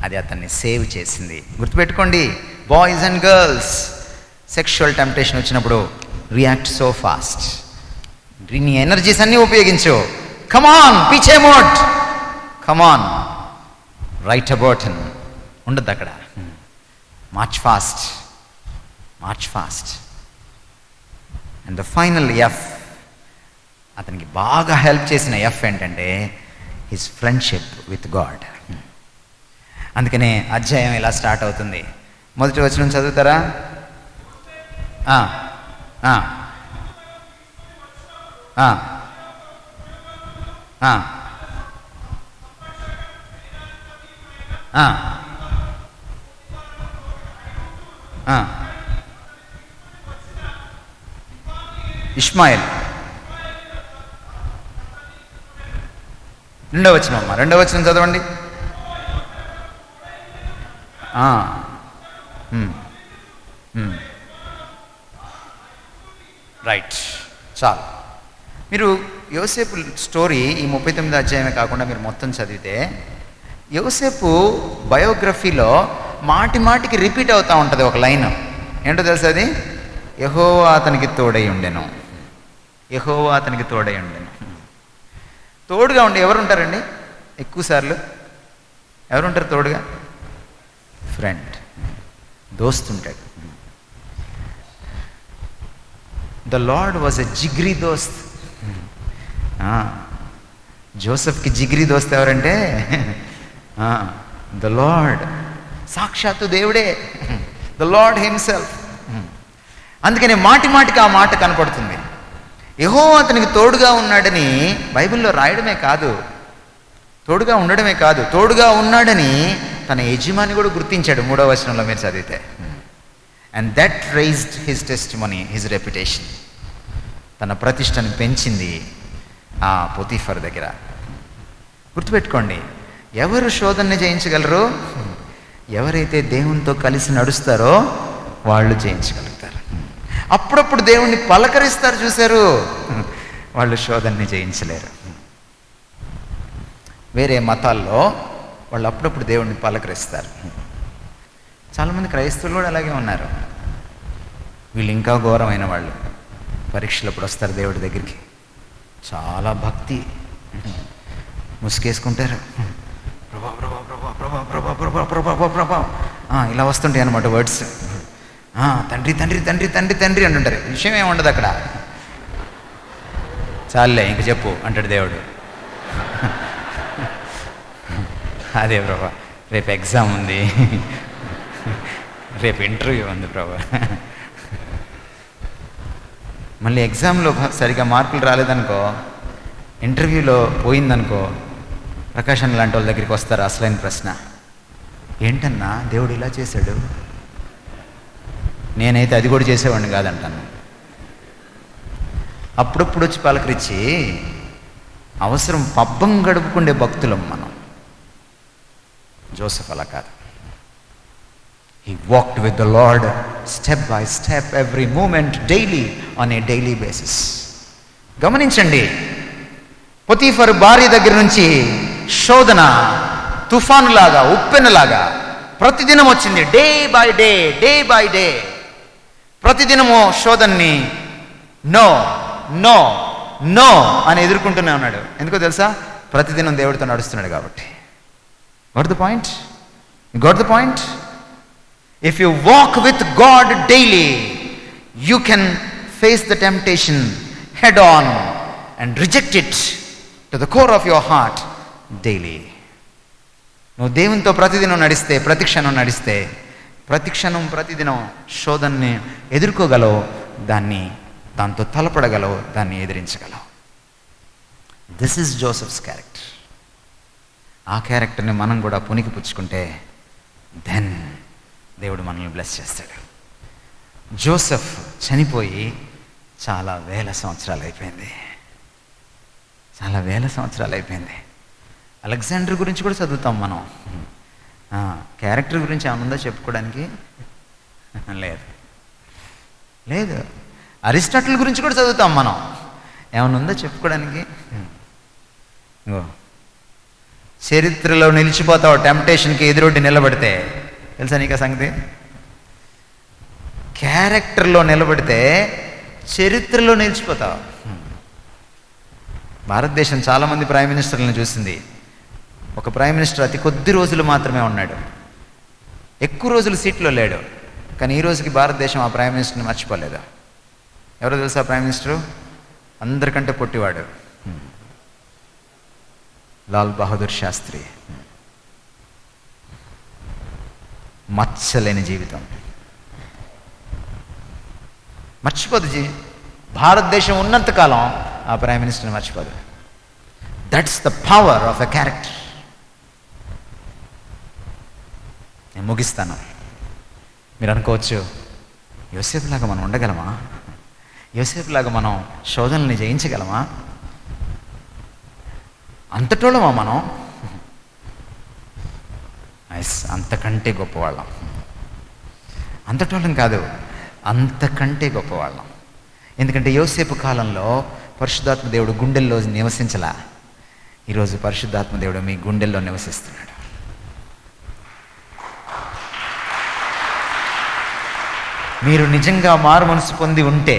అది అతన్ని సేవ్ చేసింది. గుర్తుపెట్టుకోండి, boys and girls, sexual temptation వచ్చినప్పుడు రియాక్ట్ సో ఫాస్ట్. నీ ఎనర్జీస్ అన్నీ ఉపయోగించు. కమాన్ పీచే మోడ్, కమాన్ రైట్ అబౌట్ ఉండద్దు అక్కడ. March fast. And the final F, అతనికి బాగా హెల్ప్ చేసిన ఎఫ్ ఏంటంటే హిస్ ఫ్రెండ్షిప్ విత్ గాడ్. అందుకనే అధ్యాయం ఇలా స్టార్ట్ అవుతుంది. మొదటి వచనం చదువుతారా? ఇష్మాయిల్. రెండవ వచనం చదవండి. రైట్, చాలు. మీరు యోసేపు స్టోరీ ఈ 39 అధ్యాయమే కాకుండా మీరు మొత్తం చదివితే యోసేపు బయోగ్రఫీలో మాటికి రిపీట్ అవుతూ ఉంటుంది ఒక లైన్. ఏంటో తెలుసా అది? యెహోవా అతనికి తోడై ఉండెను. తోడుగా ఉండి ఎవరుంటారండి ఎక్కువసార్లు? ఎవరుంటారు తోడుగా? ఫ్రెండ్, దోస్తుంటాడు. ద లార్డ్ వాజ్ ఎ జిగ్రీ దోస్త్. జోసెఫ్కి జిగ్రీ దోస్త్ ఎవరంటే ద లార్డ్, సాక్షాత్తు దేవుడే, ద లార్డ్ హిమ్సెల్ఫ్. అందుకని మాటికి ఆ మాట కనపడుతుంది. యెహోవా అతనికి తోడుగా ఉన్నాడని బైబిల్లో రాయడమే కాదు, తోడుగా ఉండడమే కాదు, తోడుగా ఉన్నాడని తన యజమాని కూడా గుర్తించాడు. 3వ వచనంలో మీరు చదివితే, and that raised his testimony, his reputation. తన ప్రతిష్టను పెంచింది ఆ పొతీఫర్ దగ్గర. గుర్తుపెట్టుకోండి, ఎవరు శోధనని జయించగలరు? ఎవరైతే దేవునితో కలిసి నడుస్తారో వాళ్ళు జయించగలుగుతారు. అప్పుడప్పుడు దేవుణ్ణి పలకరిస్తారు చూశారు, వాళ్ళు శోధనని జయించలేరు. వేరే మతాల్లో వాళ్ళు అప్పుడప్పుడు దేవుణ్ణి పలకరిస్తారు. చాలామంది క్రైస్తవులు కూడా అలాగే ఉన్నారు. వీళ్ళు ఇంకా ఘోరమైన వాళ్ళు. పరీక్షలప్పుడు వస్తారు దేవుడి దగ్గరికి, చాలా భక్తి, ముసుగేసుకుంటారు, ప్రభా ప్రభా ప్రభా ప్రభా ప్రభా ప్రభా ప్రభా ప్రభా ఇలా వస్తుంటాయి అన్నమాట వర్డ్స్. తండ్రి తండ్రి తండ్రి తండ్రి తండ్రి అంటుంటారు. విషయం ఏముండదు అక్కడ. చాలే ఇంక చెప్పు అంటాడు దేవుడు. అదే ప్రభా, రేపు ఎగ్జామ్ ఉంది, రేపు ఇంటర్వ్యూ ఉంది ప్రభా. మళ్ళీ ఎగ్జామ్లో సరిగా మార్కులు రాలేదనుకో, ఇంటర్వ్యూలో పోయిందనుకో, ప్రకాశం లాంటి వాళ్ళ దగ్గరికి వస్తారు. అసలైన ప్రశ్న, ఏంటన్నా దేవుడు ఇలా చేశాడు? నేనైతే అది కూడా చేసేవాడిని కాదంటాను. అప్పుడప్పుడు వచ్చి పలకరించి అవసరం పబ్బం గడుపుకుండే భక్తులం మనం. జోసెఫ్ అలా కాదు. He walked with the Lord step by step, every moment, daily, on a daily basis. గమనించండి, పొతీఫర్ భార్య దగ్గర నుంచి శోధన తుఫానులాగా, ఉప్పెనలాగా ప్రతిదినం వచ్చింది. Day by day, day by day, ప్రతిదినము శోధనని నో నో నో అని ఎదుర్కొంటూనే ఉన్నాడు. ఎందుకో తెలుసా? ప్రతిదినం దేవుడితో నడుస్తున్నాడు కాబట్టి. Got the point? You got the point? If you walk with God daily, you can face the temptation head on and reject it to the core of your heart daily. నువ్వు దేవునితో ప్రతిదినం నడిస్తే, ప్రతిక్షణం నడిస్తే, ప్రతిక్షణం ప్రతిదినం శోధనని ఎదుర్కోగలవు, దాంతో తలపడగలవు, దాన్ని ఎదిరించగలవు. This is Joseph's character. ఆ క్యారెక్టర్ని మనం కూడా పునికి పుచ్చుకుంటే దెన్ దేవుడు మనల్ని బ్లెస్ చేస్తాడు. జోసెఫ్ చనిపోయి చాలా వేల సంవత్సరాలు అయిపోయింది. చాలా వేల సంవత్సరాలు అయిపోయింది. అలెగ్జాండర్ గురించి కూడా చదువుతాం మనం. క్యారెక్టర్ గురించి ఏమన్నా చెప్పుకోవడానికి లేదు, లేదు. అరిస్టాటిల్ గురించి కూడా చదువుతాం మనం. ఏమైనా ఉందో చెప్పుకోవడానికి? చరిత్రలో నిలిచిపోతావు టెంప్టేషన్కి ఎదురొడ్డి నిలబడితే. తెలుసా నీకు ఆ సంగతి? క్యారెక్టర్లో నిలబడితే చరిత్రలో నిలిచిపోతావు. భారతదేశం చాలామంది ప్రైమ్ మినిస్టర్లను చూసింది. ఒక ప్రైమ్ మినిస్టర్ అతి కొద్ది రోజులు మాత్రమే ఉన్నాడు, ఎక్కువ రోజులు సీట్లో లేడు. కానీ ఈ రోజుకి భారతదేశం ఆ ప్రైమ్ మినిస్టర్ని మర్చిపోలేదు. ఎవరో తెలుసా ప్రైమ్ మినిస్టరు? అందరికంటే పొట్టివాడు, లాల్ బహదూర్ శాస్త్రి. మచ్చలేని జీవితం. మర్చిపోదు. భారతదేశం ఉన్నంతకాలం ఆ ప్రైమ్ మినిస్టర్ని మర్చిపోదు. That's the power of a character. నేను ముగిస్తాను. మీరు అనుకోవచ్చు, యోసేపులాగా మనం ఉండగలమా? యోసేపులాగా మనం శోధనల్ని జయించగలమా? అంతటోళమా మనం? అంతకంటే గొప్పవాళ్ళం. అంతటోళం కాదు, అంతకంటే గొప్పవాళ్ళం. ఎందుకంటే యోసేపు కాలంలో పరిశుద్ధాత్మ దేవుడు గుండెల్లో నివసించలా. ఈరోజు పరిశుద్ధాత్మ దేవుడు మీ గుండెల్లో నివసిస్తున్నాడు. మీరు నిజంగా మారు మనసు పొంది ఉంటే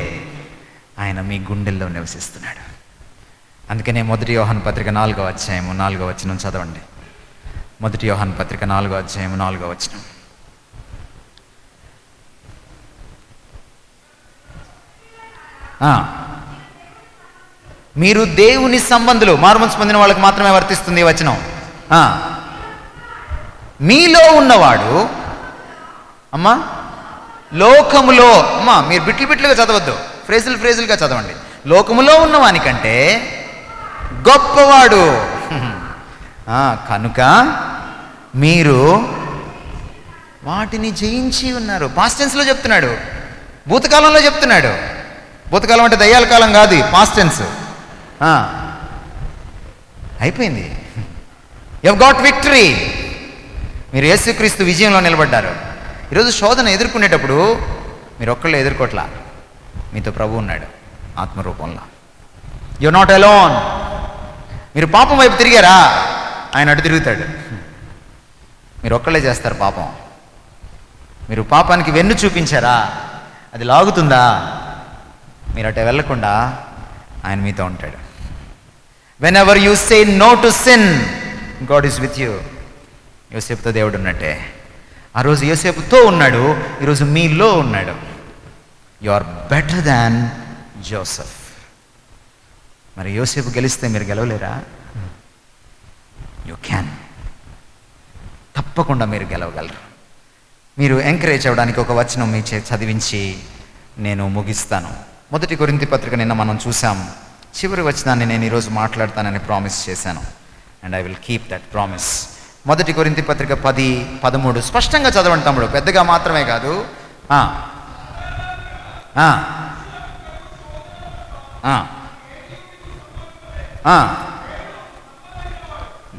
ఆయన మీ గుండెల్లో నివసిస్తున్నాడు. అందుకనే 1 యోహాను పత్రిక 4వ అధ్యాయము 4వ వచనం చదవండి. 1 యోహాను పత్రిక 4వ అధ్యాయము 4వ వచనం. మీరు దేవుని సంబంధులు. మారు మనసు పొందిన వాళ్ళకి మాత్రమే వర్తిస్తుంది ఈ వచనం. మీలో ఉన్నవాడు అమ్మా లోకములో, అమ్మా మీరు బిట్లుగా చదవద్దు, ఫ్రేజులుగా చదవండి. లోకములో ఉన్నవానికంటే గొప్పవాడు. కనుక మీరు వాటిని జయించి ఉన్నారు. పాస్ట్ టెన్స్లో చెప్తున్నాడు, భూతకాలంలో చెప్తున్నాడు. భూతకాలం అంటే దయ్యాల కాలం కాదు, పాస్ట్ టెన్స్. అయిపోయింది. You have got victory. మీరు యేసుక్రీస్తు విజయంలో నిలబడ్డారు. ఈరోజు శోధన ఎదుర్కొనేటప్పుడు మీరు ఒక్కళ్ళే ఎదుర్కోట్లా, మీతో ప్రభు ఉన్నాడు ఆత్మరూపంలో. You are not alone. మీరు పాపం వైపు తిరిగారా, ఆయన అటు తిరుగుతాడు. మీరు ఒక్కళ్ళే చేస్తారు పాపం. మీరు పాపానికి వెన్ను చూపించారా, అది లాగుతుందా, మీరు అటు వెళ్ళకుండా ఆయన మీతో ఉంటాడు. Whenever you say no to sin, God is with you. యోసేపుతో దేవుడు ఉన్నట్టే. ఆ రోజు యోసేపుతో ఉన్నాడు, ఈరోజు మీలో ఉన్నాడు. You are better than Joseph. మరి యోసేపు గెలిస్తే మీరు గెలవలేరా? You can. తప్పకుండా మీరు గెలవగలరు. మీరు ఎంకరేజ్ అవ్వడానికి ఒక వచనం మీ చదివించి నేను ముగిస్తాను. 1 కొరింథీ పత్రిక నిన్న మనం చూసాం. చివరి వచనాన్ని నేను ఈరోజు మాట్లాడతానని ప్రామిస్ చేశాను. And I will keep that promise. 1 కొరింథీ పత్రిక 10:13 స్పష్టంగా చదవండి తమ్ముడు, పెద్దగా మాత్రమే కాదు.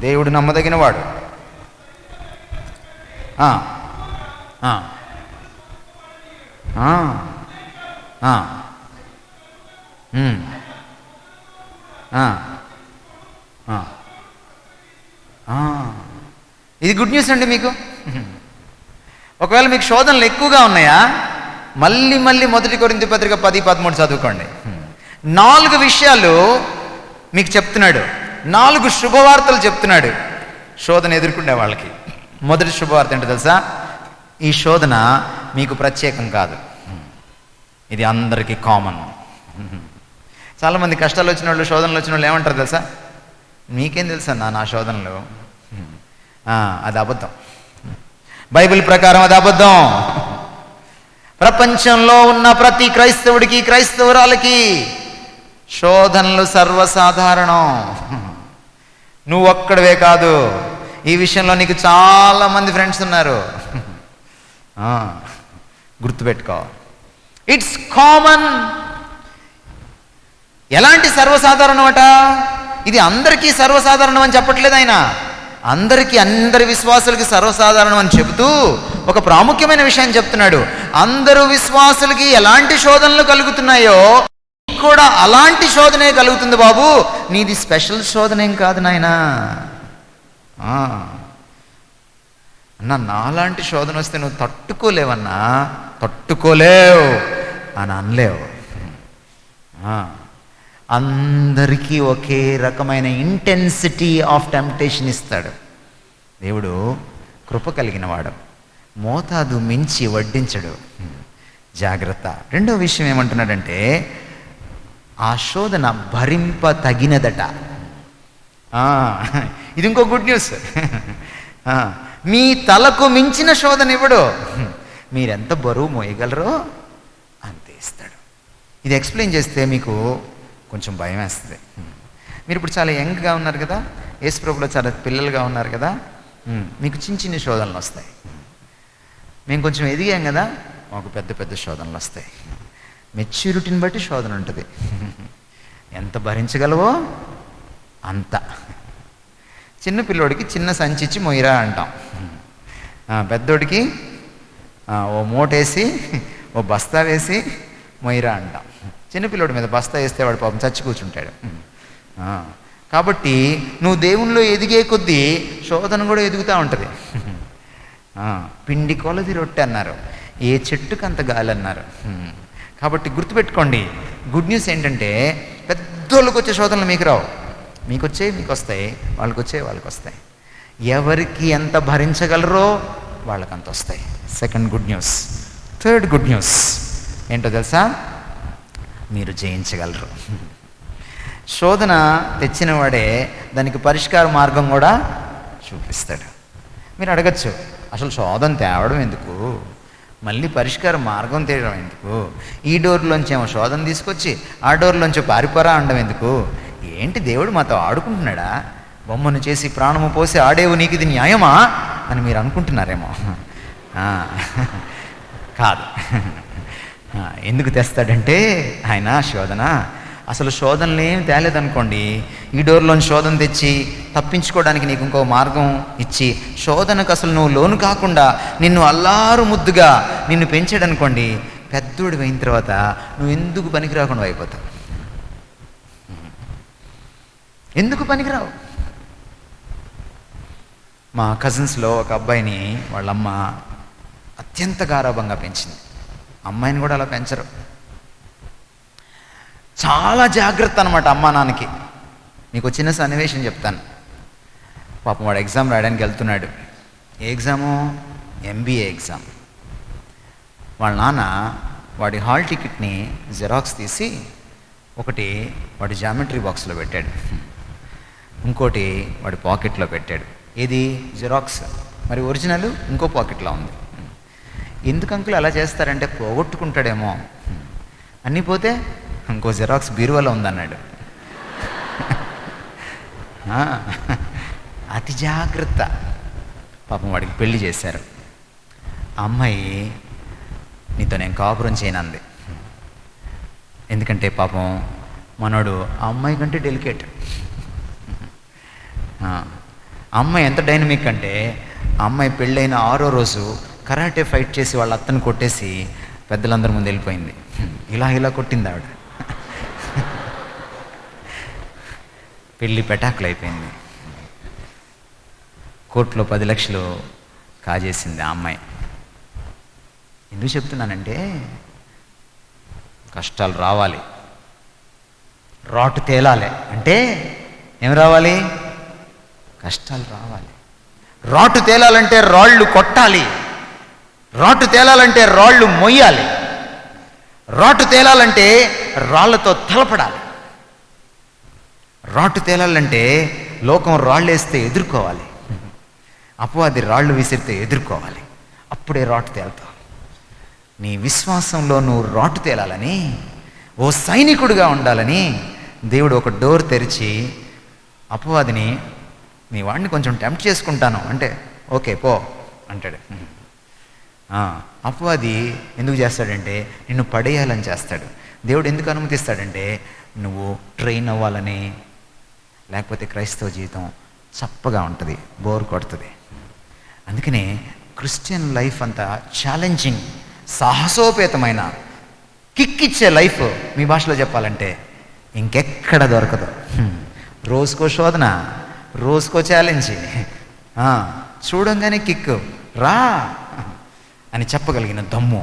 దేవుడు నమ్మదగిన వాడు. ఇది గుడ్ న్యూస్ అండి మీకు. ఒకవేళ మీకు శోధనలు ఎక్కువగా ఉన్నాయా, మళ్ళీ 1 కొరింథీ పత్రిక 10:13 చదువుకోండి. 4 విషయాలు మీకు చెప్తున్నాడు, 4 శుభవార్తలు చెప్తున్నాడు శోధన ఎదుర్కొనే వాళ్ళకి. మొదటి శుభవార్త ఏంటో తెలుసా? ఈ శోధన మీకు ప్రత్యేకం కాదు, ఇది అందరికీ కామన్. చాలామంది కష్టాలు వచ్చిన వాళ్ళు, శోధనలు వచ్చిన వాళ్ళు ఏమంటారు తెలుసా? మీకేం తెలుసా నా శోధనలు, అది అబద్ధం. బైబిల్ ప్రకారం అది అబద్ధం. ప్రపంచంలో ఉన్న ప్రతి క్రైస్తవుడికి, క్రైస్తవురాలకి శోధనలు సర్వసాధారణం. నువ్వు ఒక్కడవే కాదు, ఈ విషయంలో నీకు చాలా మంది ఫ్రెండ్స్ ఉన్నారు. గుర్తుపెట్టుకో, ఇట్స్ కామన్. ఎలాంటి సర్వసాధారణం అట? ఇది అందరికీ సర్వసాధారణం అని చెప్పట్లేదు ఆయన. అందరికీ, అందరి విశ్వాసులకి సర్వసాధారణం అని చెబుతూ ఒక ప్రాముఖ్యమైన విషయాన్ని చెప్తున్నాడు. అందరూ విశ్వాసులకి ఎలాంటి శోధనలు కలుగుతున్నాయో కూడా అలాంటి శోధనే కలుగుతుంది బాబు, నీది స్పెషల్ శోధన ఏం కాదు నాయనా. అన్నా, నాలాంటి శోధన వస్తే నువ్వు తట్టుకోలేవన్నా, తట్టుకోలేవు అని అనలేవు. అందరికీ ఒకే రకమైన ఇంటెన్సిటీ ఆఫ్ టెంప్టేషన్ ఇస్తాడు దేవుడు. కృప కలిగిన వాడు, మోతాదు మించి వడ్డించడు. జాగ్రత్త. రెండో విషయం ఏమంటున్నాడంటే, ఆ శోధన భరింప తగినదట. ఇది ఇంకో గుడ్ న్యూస్. మీ తలకు మించిన శోధన ఇవ్వడు, మీరెంత బరువు మోయగలరో అంతే ఇస్తాడు. ఇది ఎక్స్ప్లెయిన్ చేస్తే మీకు కొంచెం భయం వేస్తుంది. మీరు ఇప్పుడు చాలా యంగ్గా ఉన్నారు కదా, యేసుప్రభులో చాలా పిల్లలుగా ఉన్నారు కదా, మీకు చిన్న చిన్న శోధనలు వస్తాయి. మేము కొంచెం ఎదిగాం కదా, మాకు పెద్ద పెద్ద శోధనలు వస్తాయి. మెచ్యూరిటీని బట్టి శోధన ఉంటుంది. ఎంత భరించగలవో అంత. చిన్న పిల్లోడికి చిన్న సంచిచ్చి మొయ్యరా అంటాం, పెద్దోడికి ఓ మూటేసి ఓ బస్తా వేసి మొయ్యరా అంటాం. చిన్నపిల్లోడి మీద బస్తా వేస్తే వాడు పాపం చచ్చి కూర్చుంటాడు. కాబట్టి నువ్వు దేవునిలో ఎదిగే కొద్దీ శోధన కూడా ఎదుగుతూ ఉంటుంది. పిండి కొలది రొట్టె అన్నారు, ఏ చెట్టుకు అంత గాలి అన్నారు. కాబట్టి గుర్తుపెట్టుకోండి, గుడ్ న్యూస్ ఏంటంటే పెద్దోళ్ళకి వచ్చే శోధనలు మీకు రావు. మీకు వచ్చే మీకు వస్తాయి, వాళ్ళకి వచ్చే వాళ్ళకి వస్తాయి. ఎవరికి ఎంత భరించగలరో వాళ్ళకి అంత వస్తాయి. Second good news. Third good news ఏంటో తెలుసా? మీరు జయించగలరు. శోధన తెచ్చిన వాడే దానికి పరిష్కార మార్గం కూడా చూపిస్తాడు. మీరు అడగచ్చు, అసలు శోధన తేవడం ఎందుకు, మళ్ళీ పరిష్కార మార్గం తేయడం ఎందుకు, ఈ డోర్లోంచి ఏమో శోధన తీసుకొచ్చి ఆ డోర్లోంచి పారిపోరా అనడం ఎందుకు, ఏంటి దేవుడు మాతో ఆడుకుంటున్నాడా బొమ్మను చేసి ప్రాణము పోసి ఆడేవు, నీకు ఇది న్యాయమా అని మీరు అనుకుంటున్నారేమో. కాదు. ఎందుకు తెస్తాడంటే ఆయన శోధన, అసలు శోధనలు ఏం తేలేదనుకోండి, ఈ డోర్లోని శోధన తెచ్చి తప్పించుకోవడానికి నీకు ఇంకో మార్గం ఇచ్చి, శోధనకు అసలు నువ్వు లోను కాకుండా నిన్ను అల్లారు ముద్దుగా నిన్ను పెంచాడనుకోండి, పెద్దోడు అయిన తర్వాత నువ్వు ఎందుకు పనికి రాకుండా అయిపోతావు. ఎందుకు పనికిరావు. మా కజిన్స్లో ఒక అబ్బాయిని వాళ్ళమ్మ అత్యంత గారాబంగా పెంచింది. అమ్మాయిని కూడా అలా పెంచరు, చాలా జాగ్రత్త అనమాట అమ్మా నాన్నకి. మీకు చిన్న సన్నివేశం చెప్తాను. పాపం వాడు ఎగ్జామ్ రాయడానికి వెళ్తున్నాడు. ఏ ఎగ్జాము? MBA exam. వాళ్ళ నాన్న వాడి హాల్ టికెట్ని జెరాక్స్ తీసి ఒకటి వాడి జామెట్రీ బాక్స్లో పెట్టాడు, ఇంకోటి వాడి పాకెట్లో పెట్టాడు. ఏది? జెరాక్స్. మరి ఒరిజినల్ ఇంకో పాకెట్లో ఉంది. ఎందుకు అంకుల్ అలా చేస్తారంటే, పోగొట్టుకుంటాడేమో, అన్నీ పోతే ఇంకో జెరాక్స్ బీరువాలో ఉందన్నాడు. అతి జాగ్రత్త. పాపం వాడికి పెళ్లి చేశారు. ఆ అమ్మాయి నీతో నేను కాపురం చేయనంది. ఎందుకంటే పాపం మనోడు ఆ అమ్మాయి కంటే డెలికేట్. ఆ అమ్మాయి ఎంత డైనమిక్ అంటే, ఆ అమ్మాయి పెళ్ళైన 6వ రోజు కరాటే ఫైట్ చేసి వాళ్ళ అత్తను కొట్టేసి పెద్దలందరి ముందు వెళ్ళిపోయింది. ఇలా కొట్టింది ఆవిడ. పెళ్ళి పెటాకులు అయిపోయింది. కోర్టులో 10 లక్షలు కాజేసింది ఆ అమ్మాయి. ఎందుకు చెప్తున్నానంటే, కష్టాలు రావాలి, రాటు తేలాలి అంటే ఏం రావాలి? కష్టాలు రావాలి. రాటు తేలాలంటే రాళ్ళు కొట్టాలి, రాటు తేలాలంటే రాళ్ళు మొయ్యాలి, రాటు తేలాలంటే రాళ్లతో తలపడాలి. రాటు తేలాలంటే లోకం రాళ్ళు వేస్తే ఎదుర్కోవాలి, అపవాది రాళ్ళు విసిరితే ఎదుర్కోవాలి. అప్పుడే రాటు తేలుతావు. నీ విశ్వాసంలో నువ్వు రాటు తేలాలని, ఓ సైనికుడిగా ఉండాలని దేవుడు ఒక డోర్ తెరిచి, అపవాదిని నీ వాడిని కొంచెం టెంప్ట్ చేసుకుంటాను అంటే ఓకే పో అంటాడు. అపవాది ఎందుకు చేస్తాడంటే నిన్ను పడేయాలని చేస్తాడు. దేవుడు ఎందుకు అనుమతిస్తాడంటే నువ్వు ట్రైన్ అవ్వాలని. లేకపోతే క్రైస్తవ జీవితం చప్పగా ఉంటుంది, బోర్ కొడుతుంది. అందుకనే క్రిస్టియన్ లైఫ్ అంతా ఛాలెంజింగ్, సాహసోపేతమైన, కిక్ ఇచ్చే లైఫ్. మీ భాషలో చెప్పాలంటే ఇంకెక్కడ దొరకదు. రోజుకో శోధన, రోజుకో ఛాలెంజ్, చూడంగానే కిక్, రా అని చెప్పగలిగిన దమ్ము,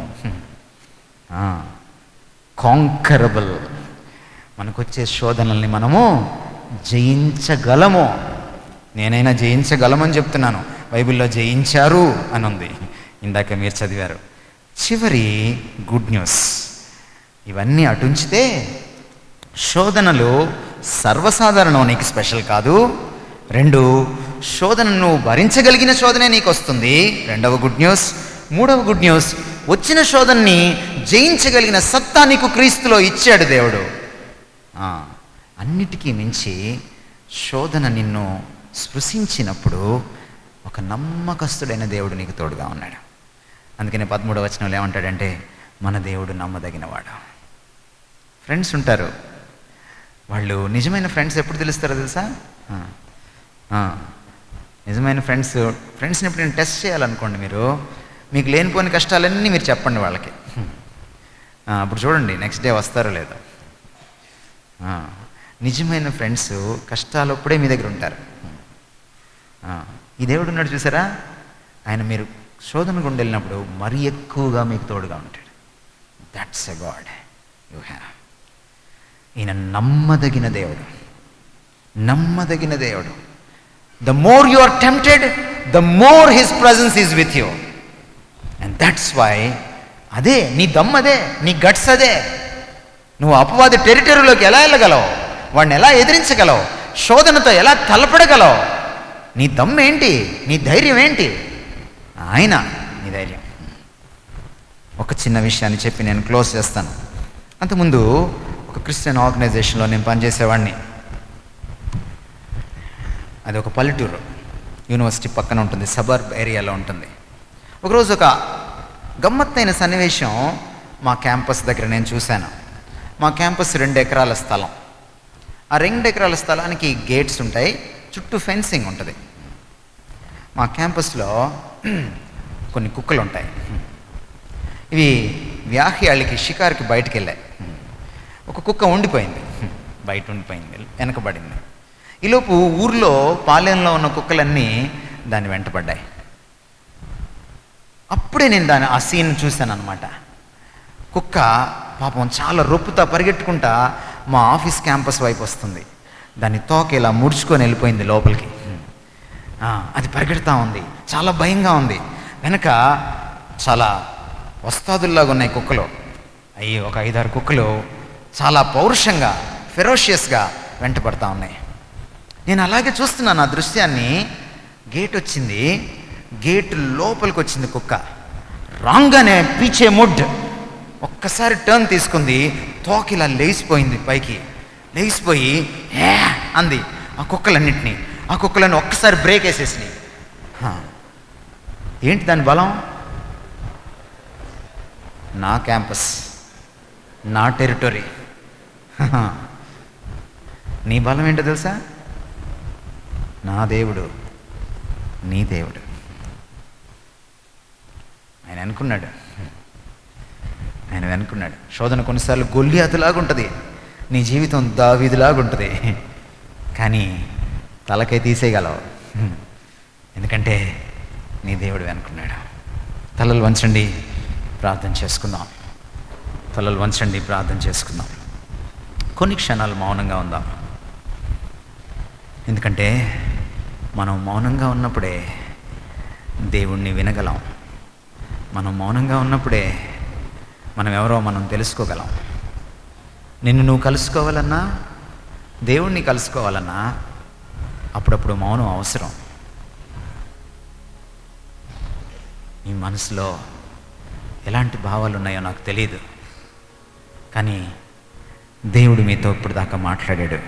కాంకరబుల్. మనకొచ్చే శోధనల్ని మనము జయించగలము. నేనైనా జయించగలమని చెప్తున్నాను. బైబిల్లో జయించారు అని ఉంది, ఇందాక మీరు చదివారు. చివరి గుడ్ న్యూస్. ఇవన్నీ అటుంచితే శోధనలు సర్వసాధారణం, నీకు స్పెషల్ కాదు. 2, శోధనను నువ్వు భరించగలిగిన శోధనే నీకు వస్తుంది, 2వ గుడ్ న్యూస్. 3వ గుడ్ న్యూస్, వచ్చిన శోధనని జయించగలిగిన సత్తా నీకు క్రీస్తులో ఇచ్చాడు దేవుడు. అన్నిటికీ మించి శోధన నిన్ను స్పృశించినప్పుడు ఒక నమ్మకస్తుడైన దేవుడు నీకు తోడుగా ఉన్నాడు. అందుకనే 13వ వచనంలో ఏమంటాడంటే, మన దేవుడు నమ్మదగినవాడు. ఫ్రెండ్స్ ఉంటారు, వాళ్ళు నిజమైన ఫ్రెండ్స్ ఎప్పుడు తెలుస్తారో తెలుసా? నిజమైన ఫ్రెండ్స్ని ఎప్పుడు నేను టెస్ట్ చేయాలనుకోండి, మీకు లేనిపోని కష్టాలన్నీ మీరు చెప్పండి వాళ్ళకి. అప్పుడు చూడండి నెక్స్ట్ డే వస్తారో లేదో. నిజమైన ఫ్రెండ్స్ కష్టాలు అప్పుడే మీ దగ్గర ఉంటారు. ఈ దేవుడు ఉన్నాడు చూసారా, ఆయన మీరు శోధన గుండా వెళ్ళినప్పుడు మరీ ఎక్కువగా మీకు తోడుగా ఉంటాడు. That's a god you have. ఈయన నమ్మదగిన దేవుడు, నమ్మదగిన దేవుడు. The more you are tempted, the more his presence is with you. And that's why, అదే నీ దమ్, అదే నీ గట్స్, అదే నువ్వు అపవాది టెరిటరీలోకి ఎలా వెళ్ళగలవు, వాడిని ఎలా ఎదిరించగలవు, శోధనతో ఎలా తలపడగలవు. నీ దమ్ ఏంటి, నీ ధైర్యం ఏంటి? ఆయన నీ ధైర్యం. ఒక చిన్న విషయాన్ని చెప్పి నేను క్లోజ్ చేస్తాను. అంతకుముందు ఒక క్రిస్టియన్ ఆర్గనైజేషన్లో నేను పనిచేసేవాడిని. అది ఒక పల్లెటూరు, యూనివర్సిటీ పక్కన ఉంటుంది, సబర్బ్ ఏరియాలో ఉంటుంది. ఒకరోజు ఒక గమ్మత్తైన సన్నివేశం మా క్యాంపస్ దగ్గర నేను చూశాను. మా క్యాంపస్ 2 ఎకరాల స్థలం. ఆ 2 ఎకరాల స్థలానికి గేట్స్ ఉంటాయి, చుట్టూ ఫెన్సింగ్ ఉంటుంది. మా క్యాంపస్లో కొన్ని కుక్కలు ఉంటాయి. ఇవి వ్యాహ్యాలకి షికారుకి బయటికి వెళ్ళాయి. ఒక కుక్క ఉండిపోయింది, బయట ఉండిపోయింది, వెనకబడింది. ఈలోపు ఊర్లో పాలెంలో ఉన్న కుక్కలన్నీ దాన్ని వెంటబడ్డాయి. అప్పుడే నేను ఆ సీన్ చూశాను అనమాట. కుక్క పాపం చాలా రొప్పుతా పరిగెట్టుకుంటా మా ఆఫీస్ క్యాంపస్ వైపు వస్తుంది. దాని తోక ఇలా ముడుచుకొని వెళ్ళిపోయింది లోపలికి. అది పరిగెడతా ఉంది, చాలా భయంగా ఉంది. వెనక చాలా వస్తాదుల్లాగా ఉన్నాయి కుక్కలు. ఒక 5-6 కుక్కలు చాలా పౌరుషంగా, ఫెరోషియస్గా వెంటపడతా ఉన్నాయి. నేను అలాగే చూస్తున్నాను ఆ దృశ్యాన్ని. గేట్ వచ్చింది, గేట్ లోపలికి వచ్చింది కుక్క. రాంగానే పీచే ముడ్ ఒక్కసారి టర్న్ తీసుకుంది, తోక ఇలా లేచిపోయింది, పైకి లేచిపోయి హే అంది ఆ కుక్కలన్నింటినీ. ఆ కుక్కలను ఒక్కసారి బ్రేక్ వేసేసినాయి. ఏంటి దాని బలం? నా క్యాంపస్, నా టెరిటరీ. నీ బలం ఏంటో తెలుసా? నా దేవుడు, నీ దేవుడు. ఆయన అనుకున్నాడు. శోధన కొన్నిసార్లు గొల్లియాతులాగా ఉంటుంది, నీ జీవితం దావీదులాగా ఉంటుంది. కానీ తలకై తీసేయగలవు, ఎందుకంటే నీ దేవుడు అనుకున్నాడు. తలలు వంచండి, ప్రార్థన చేసుకుందాం. కొన్ని క్షణాలు మౌనంగా ఉందాం. ఎందుకంటే మనం మౌనంగా ఉన్నప్పుడే దేవుణ్ణి వినగలం. మనం మౌనంగా ఉన్నప్పుడే మనం ఎవరో మనం తెలుసుకోగలం. నిన్ను నువ్వు కలుసుకోవాలన్నా, దేవుణ్ణి కలుసుకోవాలన్నా అప్పుడప్పుడు మౌనం అవసరం. నీ మనసులో ఎలాంటి భావాలు ఉన్నాయో నాకు తెలియదు, కానీ దేవుడు మీతో ఇప్పుడు దాకా మాట్లాడాడు.